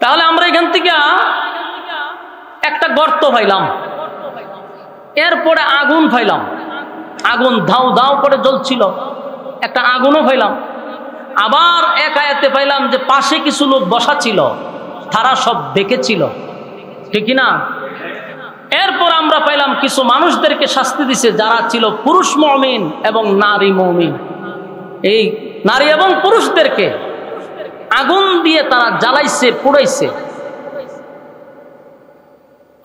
তাহলে আমরা এখান থেকে একটা গর্ত পাইলাম, এরপরে আগুন পাইলাম, আগুন ধাউ ধাউ করে জ্বলছিল, একটা আগুনও পাইলাম। আবার এক আয়াতে পাইলাম যে পাশে কিছু লোক বসা ছিল, তারা সব দেখেছিল, ঠিক না? এরপর আমরা পাইলাম কিছু মানুষদেরকে শাস্তি দিছে, যারা ছিল পুরুষ মুমিন এবং নারী মুমিন। এই নারী এবং পুরুষদেরকে আগুন দিয়ে তারা জ্বালাইছে, পুড়াইছে।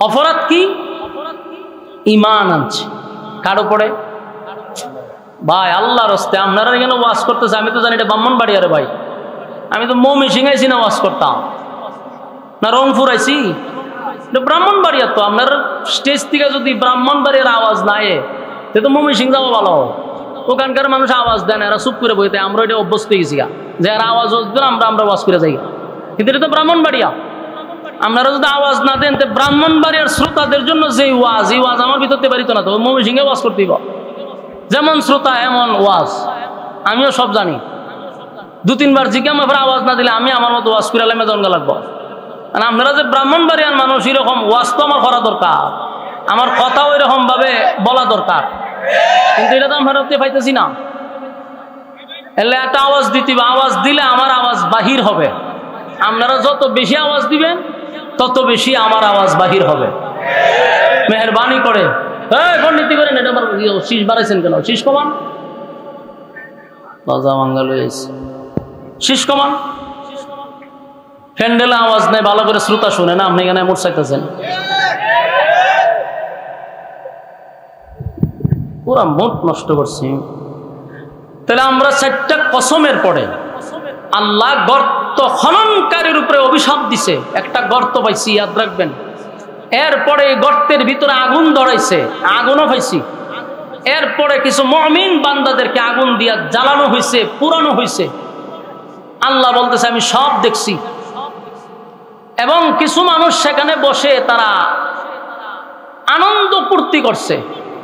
অপরাধ কি? ঈমান আনছে। কার উপরে? ভাই আল্লাহর রাস্তায় আপনারা এখানে ওয়াজ করতেছে, আমি তো জানি এটা ব্রাহ্মণবাড়ি। আরে ভাই, আমি তো মমি সিংহাইছি না ওয়াজ করতাম, না রংপুর আইছি, ব্রাহ্মণবাড়িয়া। তো আপনার স্টেজ থেকে যদি ব্রাহ্মণবাড়িয়ার আওয়াজ নাই, সে তো মমি সিং যাবো ভালো। ওখানকার মানুষ আওয়াজ দেন, এরা চুপ করে বইতে, আমরা এটা অভ্যস্ত হয়ে গেছি যে এরা আওয়াজ দেন, আমরা ওয়াজ করে যাই। কিন্তু এটা তো ব্রাহ্মণবাড়িয়া। আপনারা যদি আওয়াজ না দেন, তো ব্রাহ্মণবাড়িয়ার শ্রোতাদের জন্য যে ওয়াজ, এই ওয়াজ আমার ভিতরতে পারিত না, তো মমি সিংহে ওয়াজ করতে দিব। যেমন শ্রোতা এমন ওয়াজ, আমিও সব জানি। 2-3 বার জিজ্ঞাসা করে আওয়াজ না দিলে আমি আমার মতো ওয়াজ করে জঙ্গা লাগবো। আপনারা যে ব্রাহ্মণবাড়িয়ার মানুষ, এরকম ওয়াজ তো আমার করা দরকার, আমার কথা ওই রকম ভাবে বলা দরকার। কিন্তু এটা তো আমরা পাইতেছি না। এলে একটা আওয়াজ দিতে, আওয়াজ দিলে আমার আওয়াজ বাহির হবে। আপনারা যত বেশি আওয়াজ দিবেন তত বেশি আমার আওয়াজ বাহির হবে। মেহরবানি করে নীতি করেন, এটা শীষ বাড়াইছেন কেন? শীষ কমান, শীষ কমান। প্যান্ডেলে আওয়াজ নেই, ভালো করে শ্রোতা শুনে না, আপনি এখানে মোট চাইতেছেন, পুরা মোট নষ্ট করছি। তাহলে আমরা 4টা কসমের পরে আল্লাহ গর্ত খননকারীর উপরে অভিশাপ দিছে। একটা গর্ত পাইছি, ইয়াদ রাখবেন। এরপরে গর্তের ভিতরে আগুন ধরাইছে, আগুনও পাইছি। এরপরে কিছু মুমিন বান্দাদেরকে আগুন দিয়া জ্বালানো হয়েছে, পুরানো হয়েছে। আল্লাহ বলতেছে আমি সব দেখছি। এবং কিছু মানুষ সেখানে বসে তারা আনন্দ ফুর্তি করছে।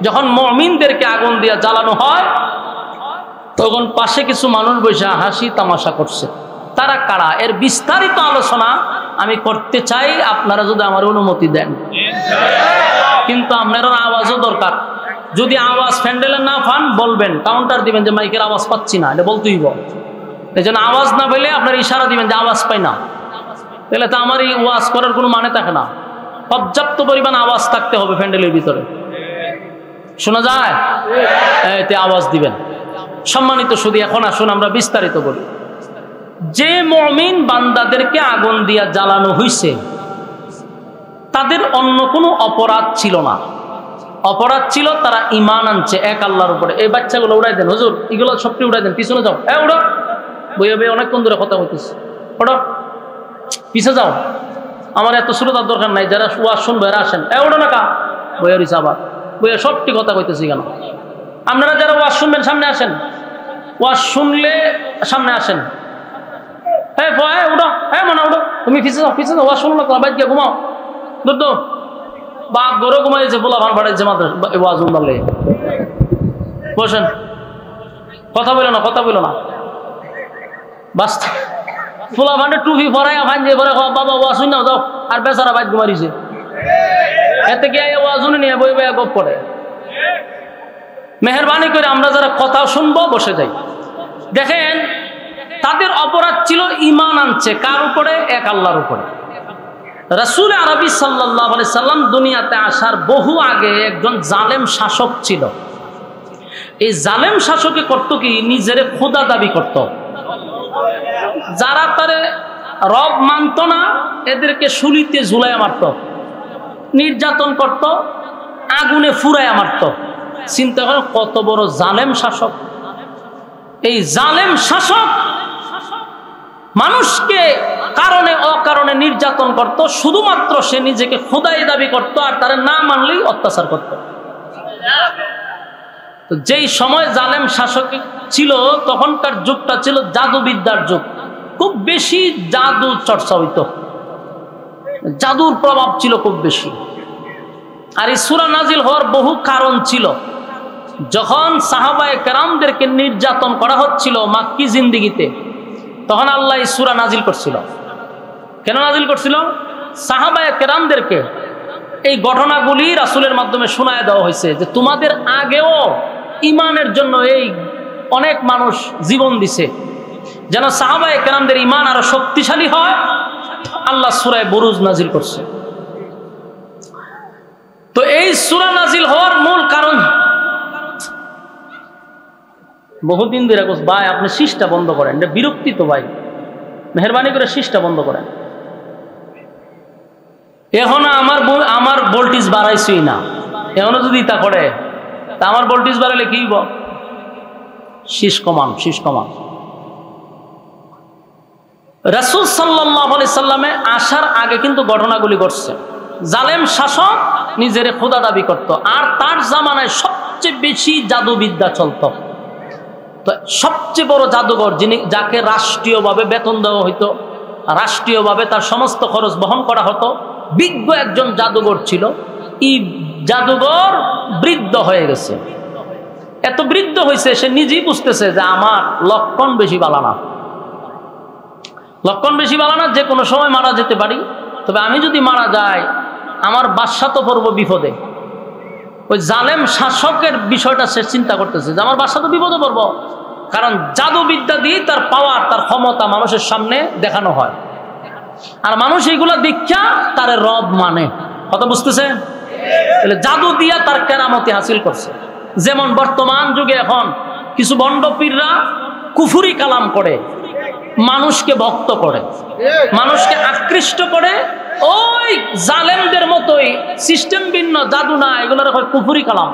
যখন মুমিনদেরকে আগুন দিয়া জ্বালানো হয়, তখন পাশে কিছু মানুষ বসে হাসি তামাশা করছে। তারা কারা? এর বিস্তারিত আলোচনা আমি করতে চাই, আপনারা যদি আমার অনুমতি দেন। কিন্তু আপনার আওয়াজও দরকার। যদি আওয়াজ প্যান্ডেলে না পান বলবেন, কাউন্টার দিবেন যে মাইকের আওয়াজ পাচ্ছি না, এটা বলতেই বল। এই জন্য আওয়াজ না পেলে আপনার ইশারা দিবেন যে আওয়াজ পাই না। তাহলে তো আমার এই ওয়াজ করার কোনো মানে থাকে না। পর্যাপ্ত পরিমাণ আওয়াজ থাকতে হবে প্যান্ডেলের ভিতরে, শোনা যায়, এতে আওয়াজ দিবেন। সম্মানিত শুধু এখন আসুন আমরা বিস্তারিত বলি। যে মুমিন বান্দাদেরকে আগুন দিয়া জ্বালানো হইছে, তাদের অন্য কোনো অপরাধ ছিল না। অপরাধ ছিল তারা ঈমান আনছে এক আল্লাহর উপরে। এই বাচ্চাগুলো উড়াই দেন, হুজুর এগুলো সবটি উড়াই দেন, পিছনে যাও। উড়ো, বইয়ে বইয়ে অনেকক্ষণ ধরে কথা বলতেছে, ওড়ো, পিছে যাও। আমার এত শ্রোতার দরকার নাই, যারা ওয়াজ শুনবে এরা আসেন। ওড়ো না কা, বইয়ে রইছে আবার, বইয়ে সবটি কথা কইতেছি কেন? আপনারা যারা ওয়াজ শুনবেন সামনে আসেন, ওয়াজ শুনলে সামনে আসেন। উঠো, মনে উঠো, তুমি পিছে যাও, পিছে যাও, ওয়াজ শুনো না, বাইক গিয়ে ঘুমাও। দুটো বাপ গরু ঘুমাইছে, পোলা ভান ফাটাইছে মাত্র ওয়াজ উনলে। বসেন, কথা বলো না, কথা বলো না। বাস পোলা ভান্ডে টুপি পরাই ভান যে পরে বাবা ওয়াজ শুন না যাও, আর বেচারা বাইক ঘুমাইছে। এতে কি ওয়াজুনি নিয়ে বই বই গপ করে। মেহরবানি করে আমরা যারা কথা শুনবো বসে যাই। দেখেন তাদের অপরাধ ছিল ঈমান আনছে কার উপরে? এক আল্লাহর উপরে। রাসূল আরবি সাল্লাল্লাহু আলাইহি সাল্লাম দুনিয়াতে আসার বহু আগে একজন জালেম শাসক ছিল। এই জালেম শাসকে করত কি? নিজের খোদা দাবি করত। যারা তারে রব মানত না এদেরকে শুলিতে ঝুলাইয়া মারত, নির্যাতন করত, আগুনে ফুরাইয়া মারত। চিন্তা করেন কত বড় জালেম শাসক। এই জালেম শাসক মানুষকে কারণে অকারণে নির্যাতন করত, শুধুমাত্র সে নিজেকে খোদাই দাবি করত আর তারা না মানলেই অত্যাচার করত। তো যেই সময় জালেম শাসক ছিল তখনকার যুগটা ছিল জাদুবিদ্যার যুগ। খুব বেশি জাদু চর্চা হইত, জাদুর প্রভাব ছিল খুব বেশি। আর এই সূরা নাজিল হওয়ার বহু কারণ ছিল। যখন সাহাবায়ে কেরামদেরকে নির্যাতন করা হচ্ছিল মাক্কি জিন্দেগিতে, তখন আল্লাহ এই সূরা নাজিল করছিল। কেন নাজিল করছিল? সাহাবায়ে কেরামদেরকে এই ঘটনাগুলি রাসূলের মাধ্যমে শোনায় দেওয়া হয়েছে যে তোমাদের আগেও ঈমানের জন্য এই অনেক মানুষ জীবন দিছে, যেন সাহাবায়ে কেরামদের ঈমান আরো শক্তিশালী হয়। আল্লাহ সূরা বুরুজ নাজিল করছে। তো এই সূরা নাজিল হওয়ার মূল কারণ, বহুদিন ধরে ভাই আপনি শীষটা বন্ধ করেন, এটা বিরক্তি তো ভাই, মেহরবানি করে শীষটা বন্ধ করেন। এখন আমার ভোল্টেজ বাড়াইছই না, এখনো যদি তা করে তা আমার ভোল্টেজ বাড়ালে কি হইব? শীষ কমান, শীষ কমান। রাসূল সাল্লাল্লাহু আলাইহি সাল্লামে আসার আগে কিন্তু ঘটনাগুলি ঘটছে। জালেম শাসক নিজের খোদা দাবি করত, আর তার জামানায় সবচেয়ে বেশি জাদুবিদ্যা চলত। তো সবচেয়ে বড় জাদুঘর যাকে রাষ্ট্রীয়ভাবে বেতন দেওয়া হইতো, রাষ্ট্রীয়ভাবে তার সমস্ত খরচ বহন করা হতো, বিজ্ঞ একজন জাদুঘর ছিল। এই জাদুঘর বৃদ্ধ হয়ে গেছে। এত বৃদ্ধ হয়েছে সে নিজেই বুঝতেছে যে আমার লক্ষণ বেশি ভালো না, লক্ষণ বেশি ভালো না, যে কোনো সময় মারা যেতে পারি। তবে আমি যদি মারা যাই আমার বাদশা তো পড়বো বিপদে। ওই জালেম শাসকের বিষয়টা সে চিন্তা করতেছে যে আমার বাদশা তো বিপদে পড়বো, কারণ জাদুবিদ্যা দিয়ে তার পাওয়ার, তার ক্ষমতা মানুষের সামনে দেখানো হয়, আর মানুষ এইগুলা দীক্ষা তার রব মানে। কথা বুঝতেছে? জাদু দিয়া তার কেরামতি হাসিল করছে। যেমন বর্তমান যুগে এখন কিছু বন্ড পীররা কুফুরি কালাম করে, মানুষকে ভক্ত করে, মানুষকে আকৃষ্ট করে। ওই জালেমদের মতোই সিস্টেম ভিন্ন, জাদু না, এগুলোর হয় কুফুরি কালাম।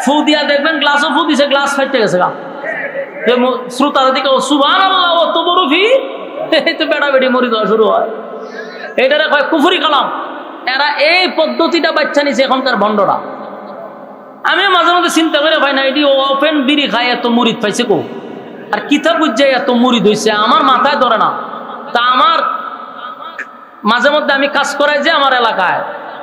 ফু দিয়া দেখবেন গ্লাসও ফু দিছে, গ্লাস ফাইটে গেছে। শ্রোতার দিকে সুবহানাল্লাহ ও তো বড় ফি, এই তো বেড়া বেড়ি মরি দেওয়া শুরু হয়। এইটারে কয় কুফুরি কালাম। এরা এই পদ্ধতিটা বাচ্চা নিছে এখনকার ভণ্ডরা। আমিও মাঝে মধ্যে চিন্তা করে ভাই না, এটি ওপেন বিড়ি খায় এত মুরিদ পাইছে কো, আর কিতাব বুঝছে এত মুরিদ হয়েছে, আমার মাথায় ধরে না। তা আমার মাঝে মধ্যে আমি কাজ করাই যে আমার এলাকায়,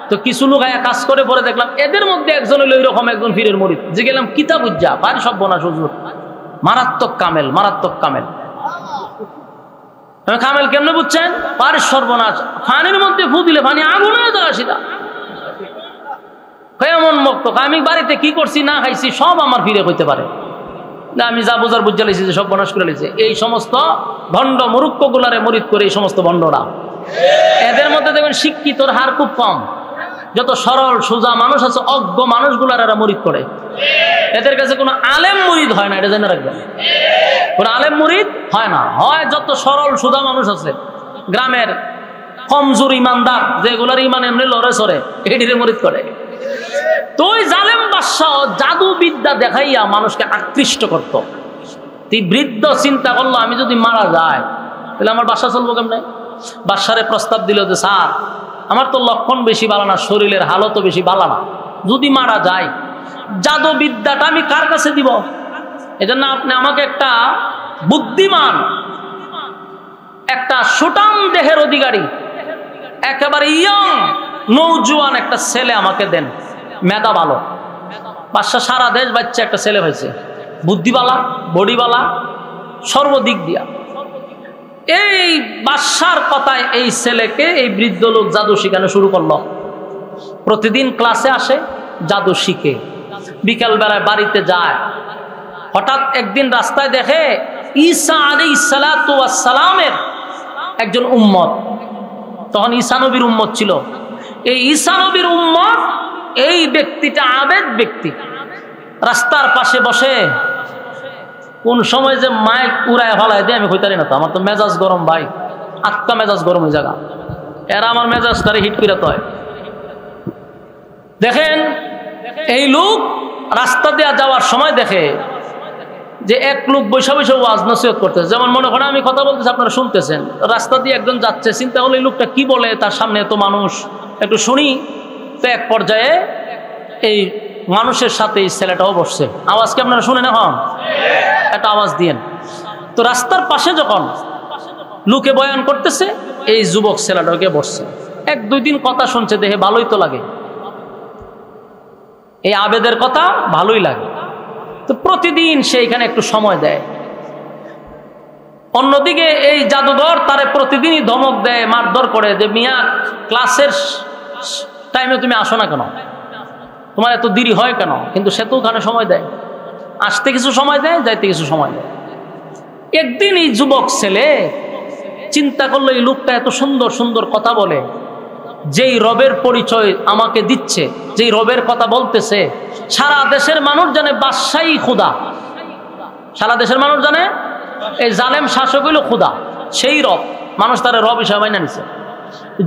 তো কিছু লোক কাজ করে পরে দেখলাম এদের মধ্যে একজন হলো এরকম একজন পীরের মুরিদ, যে গেলাম কিতাব বুঝা পারি সব বনা হুজুর, মারাত্মক কামেল, মারাত্মক কামেল। কামেল কেমনে বুঝছেন? পারি সর্বনাশ, পানির মধ্যে ফু দিলে পানি আগুন হয়ে যায় সেটা। কেমন মুক্ত, আমি বাড়িতে কি করছি না খাইছি সব আমার ফিরে হইতে পারে না, আমি যা বোঝার বুঝা লেছি যে সব বনাশ করে লেছে। এই সমস্ত ভণ্ড মুরুক্ষ গুলারে মরিদ করে এই সমস্ত ভণ্ডরা। এদের মধ্যে দেখবেন শিক্ষিতর হার খুব কম। যত সরল সোজা মানুষ আছে, অজ্ঞ মানুষগুলার এরা মরিদ করে। এদের কাছে কোনো আলেম মুরিদ হয় না, এটা জেনে রাখবেন। কোনো আলেম মুরিদ হয় না, হয় যত সরল সোজা মানুষ আছে গ্রামের কমজোর ইমানদার, যেগুলার ইমান এমনি লড়ে সরে, এটিরে মরিদ করে। তো ওই জালেম বাদশাহ জাদু বিদ্যা দেখাইয়া মানুষকে আকৃষ্ট করত। তুই বৃদ্ধ চিন্তা করলো আমি যদি মারা যায় তাহলে আমার বাদশা চলবো কেমনে? বাদশারে প্রস্তাব দিল যে স্যার আমার তো লক্ষণ বেশি ভালো না, শরীরের হালতও বেশি ভালো না, যদি মারা যায় জাদু বিদ্যাটা আমি কার কাছে দিব? এজন্য আপনি আমাকে একটা বুদ্ধিমান, একটা সুটাম দেহের অধিকারী, একেবারে ইয়ং নৌজওয়ান একটা ছেলে আমাকে দেন, মেধা ভালো। বাদশা সারা দেশ বাচ্চা একটা ছেলে হয়েছে, বুদ্ধিবালা, বডিবালা, সর্বদিক দিয়া। এই বাদশার কথায় এই ছেলেকে এই বৃদ্ধ লোক জাদু শিখানো শুরু করলো। প্রতিদিন ক্লাসে আসে, জাদু শিখে, বিকেল বেলায় বাড়িতে যায়। হঠাৎ একদিন রাস্তায় দেখে ঈসা আলাইহিস সালাতু ওয়াস সালামের একজন উম্মত, তখন ঈসা নবীর উম্মত ছিল। এই ঈসা নবীর উম্মত, এই ব্যক্তিটা আবেদ ব্যক্তি, রাস্তার পাশে বসে কোন সময় যে মাইক উড়ায় ফেলায় দেয় আমি কইতারি না। তো আমার তো মেজাজ গরম ভাই, আত্মা মেজাজ গরম হয়ে জায়গা, এরা আমার মেজাজটারে হিট করে তো হয়। দেখেন এই লোক রাস্তা দিয়ে যাওয়ার সময় দেখে যে এক লোক বৈশা বৈশা ওয়াজ নসিহত করতেছে। যেমন মনে করেন আমি কথা বলতেছি, আপনারা শুনতেছেন, রাস্তা দিয়ে একজন যাচ্ছে, চিন্তা হলো এই লোকটা কি বলে, তার সামনে এত মানুষ, একটু শুনি। তো এক পর্যায়ে এই মানুষের সাথে এই ছেলেটাও বসছে। আওয়াজ কি আপনারা শুনেন? এখন একটা আওয়াজ দিয়েন। তো রাস্তার পাশে যখন লোকে বয়ান করতেছে, এই যুবক ছেলেটাকে বসছে। এক দুই দিন কথা শুনছে, দেখে ভালোই তো লাগে, এই আবেদের কথা ভালোই লাগে। তো প্রতিদিন সে এখানে একটু সময় দেয়। অন্যদিকে এই জাদুঘর তারে প্রতিদিনই ধমক দেয়, মারধর করে, যে মিয়া ক্লাসের টাইমে তুমি আসো না কেন, তোমার এত দেরি হয় কেন? কিন্তু সে তো ওখানে সময় দেয়, আসতে কিছু সময় দেয়, যাইতে কিছু সময় দেয়। একদিন এই যুবক ছেলে চিন্তা করলো, এই লোকটা এত সুন্দর সুন্দর কথা বলে, যেই রবের পরিচয় আমাকে দিচ্ছে, যেই রবের কথা বলতেছে, সারা দেশের মানুষ জানে বাদশাহী খুদা, সারা দেশের মানুষ জানে এই জালেম শাসক হইল খুদা, সেই রব, মানুষ তার রব হিসাবে মাইনা নিছে।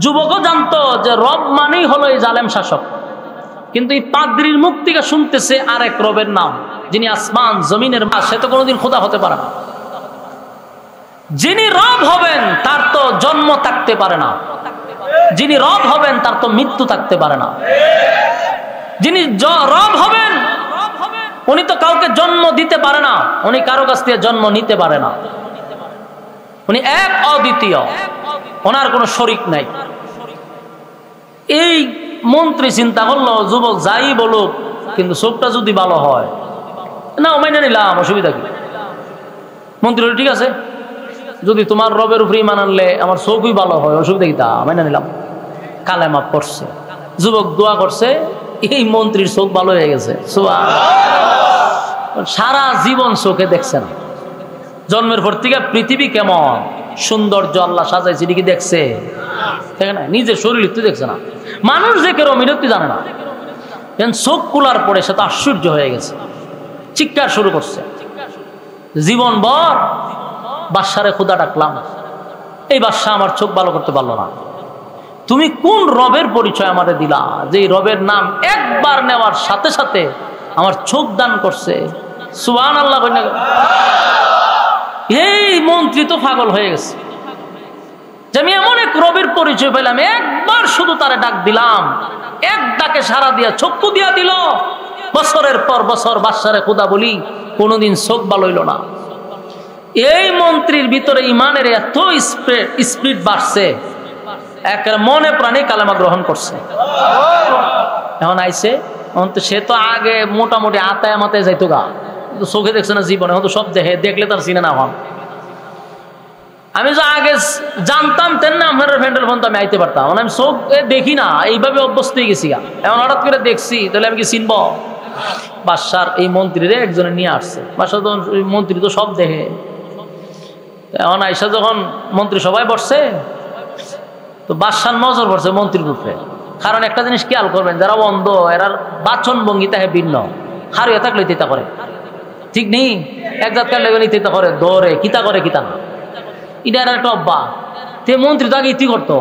যুবকও জানতো যে রব মানেই হলো এই জালেম শাসক, কিন্তু এই পাদ্রীর মুখ থেকে শুনতেছে আরেক রবের নাম, যিনি আসমান জমিনের মা, সে তো কোনোদিন খুদা হতে পারে না। যিনি রব হবেন তার তো জন্ম থাকতে পারে না, যিনি রব হবেন তার তো মৃত্যু থাকতে পারে না। যিনি রব হবেন উনি তো কাউকে জন্ম দিতে পারে না, উনি কারো কাছ থেকে জন্ম নিতে পারে না, উনি এক অদ্বিতীয়, ওনার কোনো শরিক নাই। এই মন্ত্রী চিন্তা করলো, যুবক যাই বলুক, কিন্তু চোখটা যদি ভালো হয় না, মেনে নিলাম, অসুবিধা কি? মন্ত্রী বলল ঠিক আছে, যদি তোমার রবের উপরে ঈমান আনলে আমার চোখই ভালো হয়, অসুবিধা কি? তা মেনে নিলাম। কালেমা পড়ছে, যুবক দোয়া করছে, এই মন্ত্রীর চোখ ভালো হয়ে গেছে। সারা জীবন চোখে দেখছে না, জন্মের পর থেকে পৃথিবী কেমন সৌন্দর্য আল্লাহ সাজাইছে এদিকে দেখছে, দেখে না, নিজের শরীর তো দেখছে না। মানুষ যে কেরো মিরতি জানে না, চোখ খোলার পরে সে তো আশ্চর্য হয়ে গেছে, চিৎকার শুরু করছে। জীবন ভর বাদশারে খোদা ডাকলাম, এই বাদশা আমার চোখ ভালো করতে পারলো না। তুমি কোন রবের পরিচয় আমাদের দিলা, যে রবের নাম একবার নেওয়ার সাথে সাথে আমার চোখ দান করছে? সুবহানাল্লাহ। এই মন্ত্রী তো পাগল হয়ে গেছে যে আমি এমন এক রবের পরিচয় পেলাম, একবার শুধু তারে ডাক দিলাম, এক ডাকে সারা দিয়া চক্ষু দিয়া দিল। বছরের পর বছর বাদশারে খোদা বলি, কোনোদিন চোখ ভালো হইল না। এই মন্ত্রীর ভিতরে ইমানের এত স্পিরিট বাড়ছে, একেবারে মনে প্রাণে কালেমা গ্রহণ করছে। এখন আইছে, এখন তো সে তো আগে মোটামুটি আতায় মাতায় যাইতো গা, চোখে দেখছে না জীবনে, এখন তো সব দেখে, দেখলে তার চিনে না। এখন আমি যে আগে জানতাম তেন না আপনার ফ্যান্ডেল ফোন তো আমি আইতে পারতাম, আমি চোখ দেখি না, এইভাবে অভ্যস্ত হয়ে গেছি গা। এখন হঠাৎ করে দেখছি, তাহলে আমি কি চিনব? বাদশার এই মন্ত্রীরে একজনে নিয়ে আসছে, বাদশা তখন মন্ত্রী তো সব দেখে। এখন আইসা যখন মন্ত্রী সবাই বসছে, তো বাদশার নজর পড়ছে মন্ত্রীর উপরে। কারণ একটা জিনিস খেয়াল করবেন, যারা অন্ধ এরা বাচন ভঙ্গি তাহে ভিন্ন, হারিয়ে থাকলে চিন্তা করে, ঠিক নেই? এক জাত কাটলে চিন্তা করে, দৌড়ে কিতা করে কিতা না, এটা একটা অভ্যাস। তে মন্ত্রী তো আগে ইতি করতো,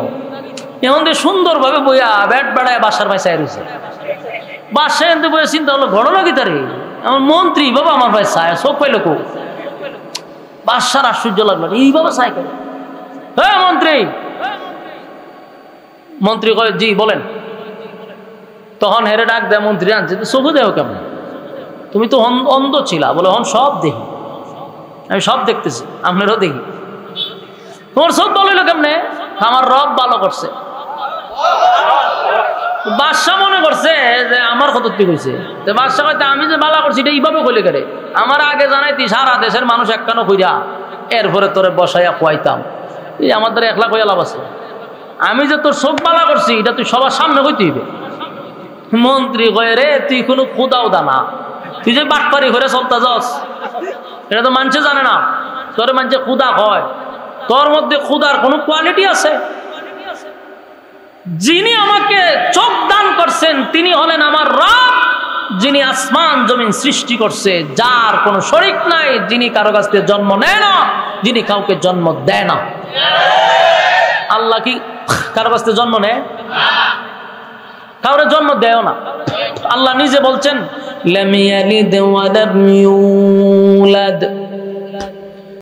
এখন সুন্দরভাবে বইয়া ব্যাট বেড়ায় বাসার ভাই চাই রয়েছে। বাসায় এনতে বইয়া চিন্তা হলো, ঘটনা কি তারে, আমার মন্ত্রী বাবা আমার ভাই চায়, চোখ পাইলো কো। বাদশার আশ্চর্য লাগলো, এইভাবে চাই কেন? হ্যাঁ মন্ত্রী, মন্ত্রী কয় জি বলেন। তখন হেরে ডাক দেয়, মন্ত্রী আনছে, চোখে দেও কেমন? তুমি তো অন্ধ ছিলা। বলে হন সব দেখি, আমি সব দেখতেছি, আপনারও দেখি। তোমার চোখ ভালো হইলো কেমনে? আমার রব ভালো করছে। বাদশা মনে করছে যে আমার কত ঠিক হয়েছে। বাদশা কইতে আমি যে ভালো করছি এটা এইভাবে কইলে কেড়ে, আমার আগে জানাইতি সারা দেশের মানুষ একখানো কইরা এরপরে তোরে বসাইয়া খুয়াইতাম, এই আমাদের একলা কইয়া লাভ আছে। আমি যে তোর চোখ ভালো করছি এটা তুই সবার সামনে কইতে হইবে, মন্ত্রী কয়ে রে তুই কোনো খুদাও দানা, তুই যে বাটপারি করে চলতা যাস, এটা তো মানুষে জানে না। তোর মানুষে খুদা হয়, তোর মধ্যে খুদার কোনো কোয়ালিটি আছে? যিনি আমাকে চোখ দান করছেন তিনি হলেন আমার রব, যিনি আসমান জমিন সৃষ্টি করছে, যার কোনো শরীক নাই, যিনি কারো কাছ থেকে জন্ম নেয় না, যিনি কাউকে জন্ম দেয় না। আল্লাহ কি কারো কাছ থেকে জন্ম নেয়? কাউরে জন্ম দেয় না। আল্লাহ নিজে বলছেন লাম ইয়ালিদ ওয়া লাম ইউলাদ,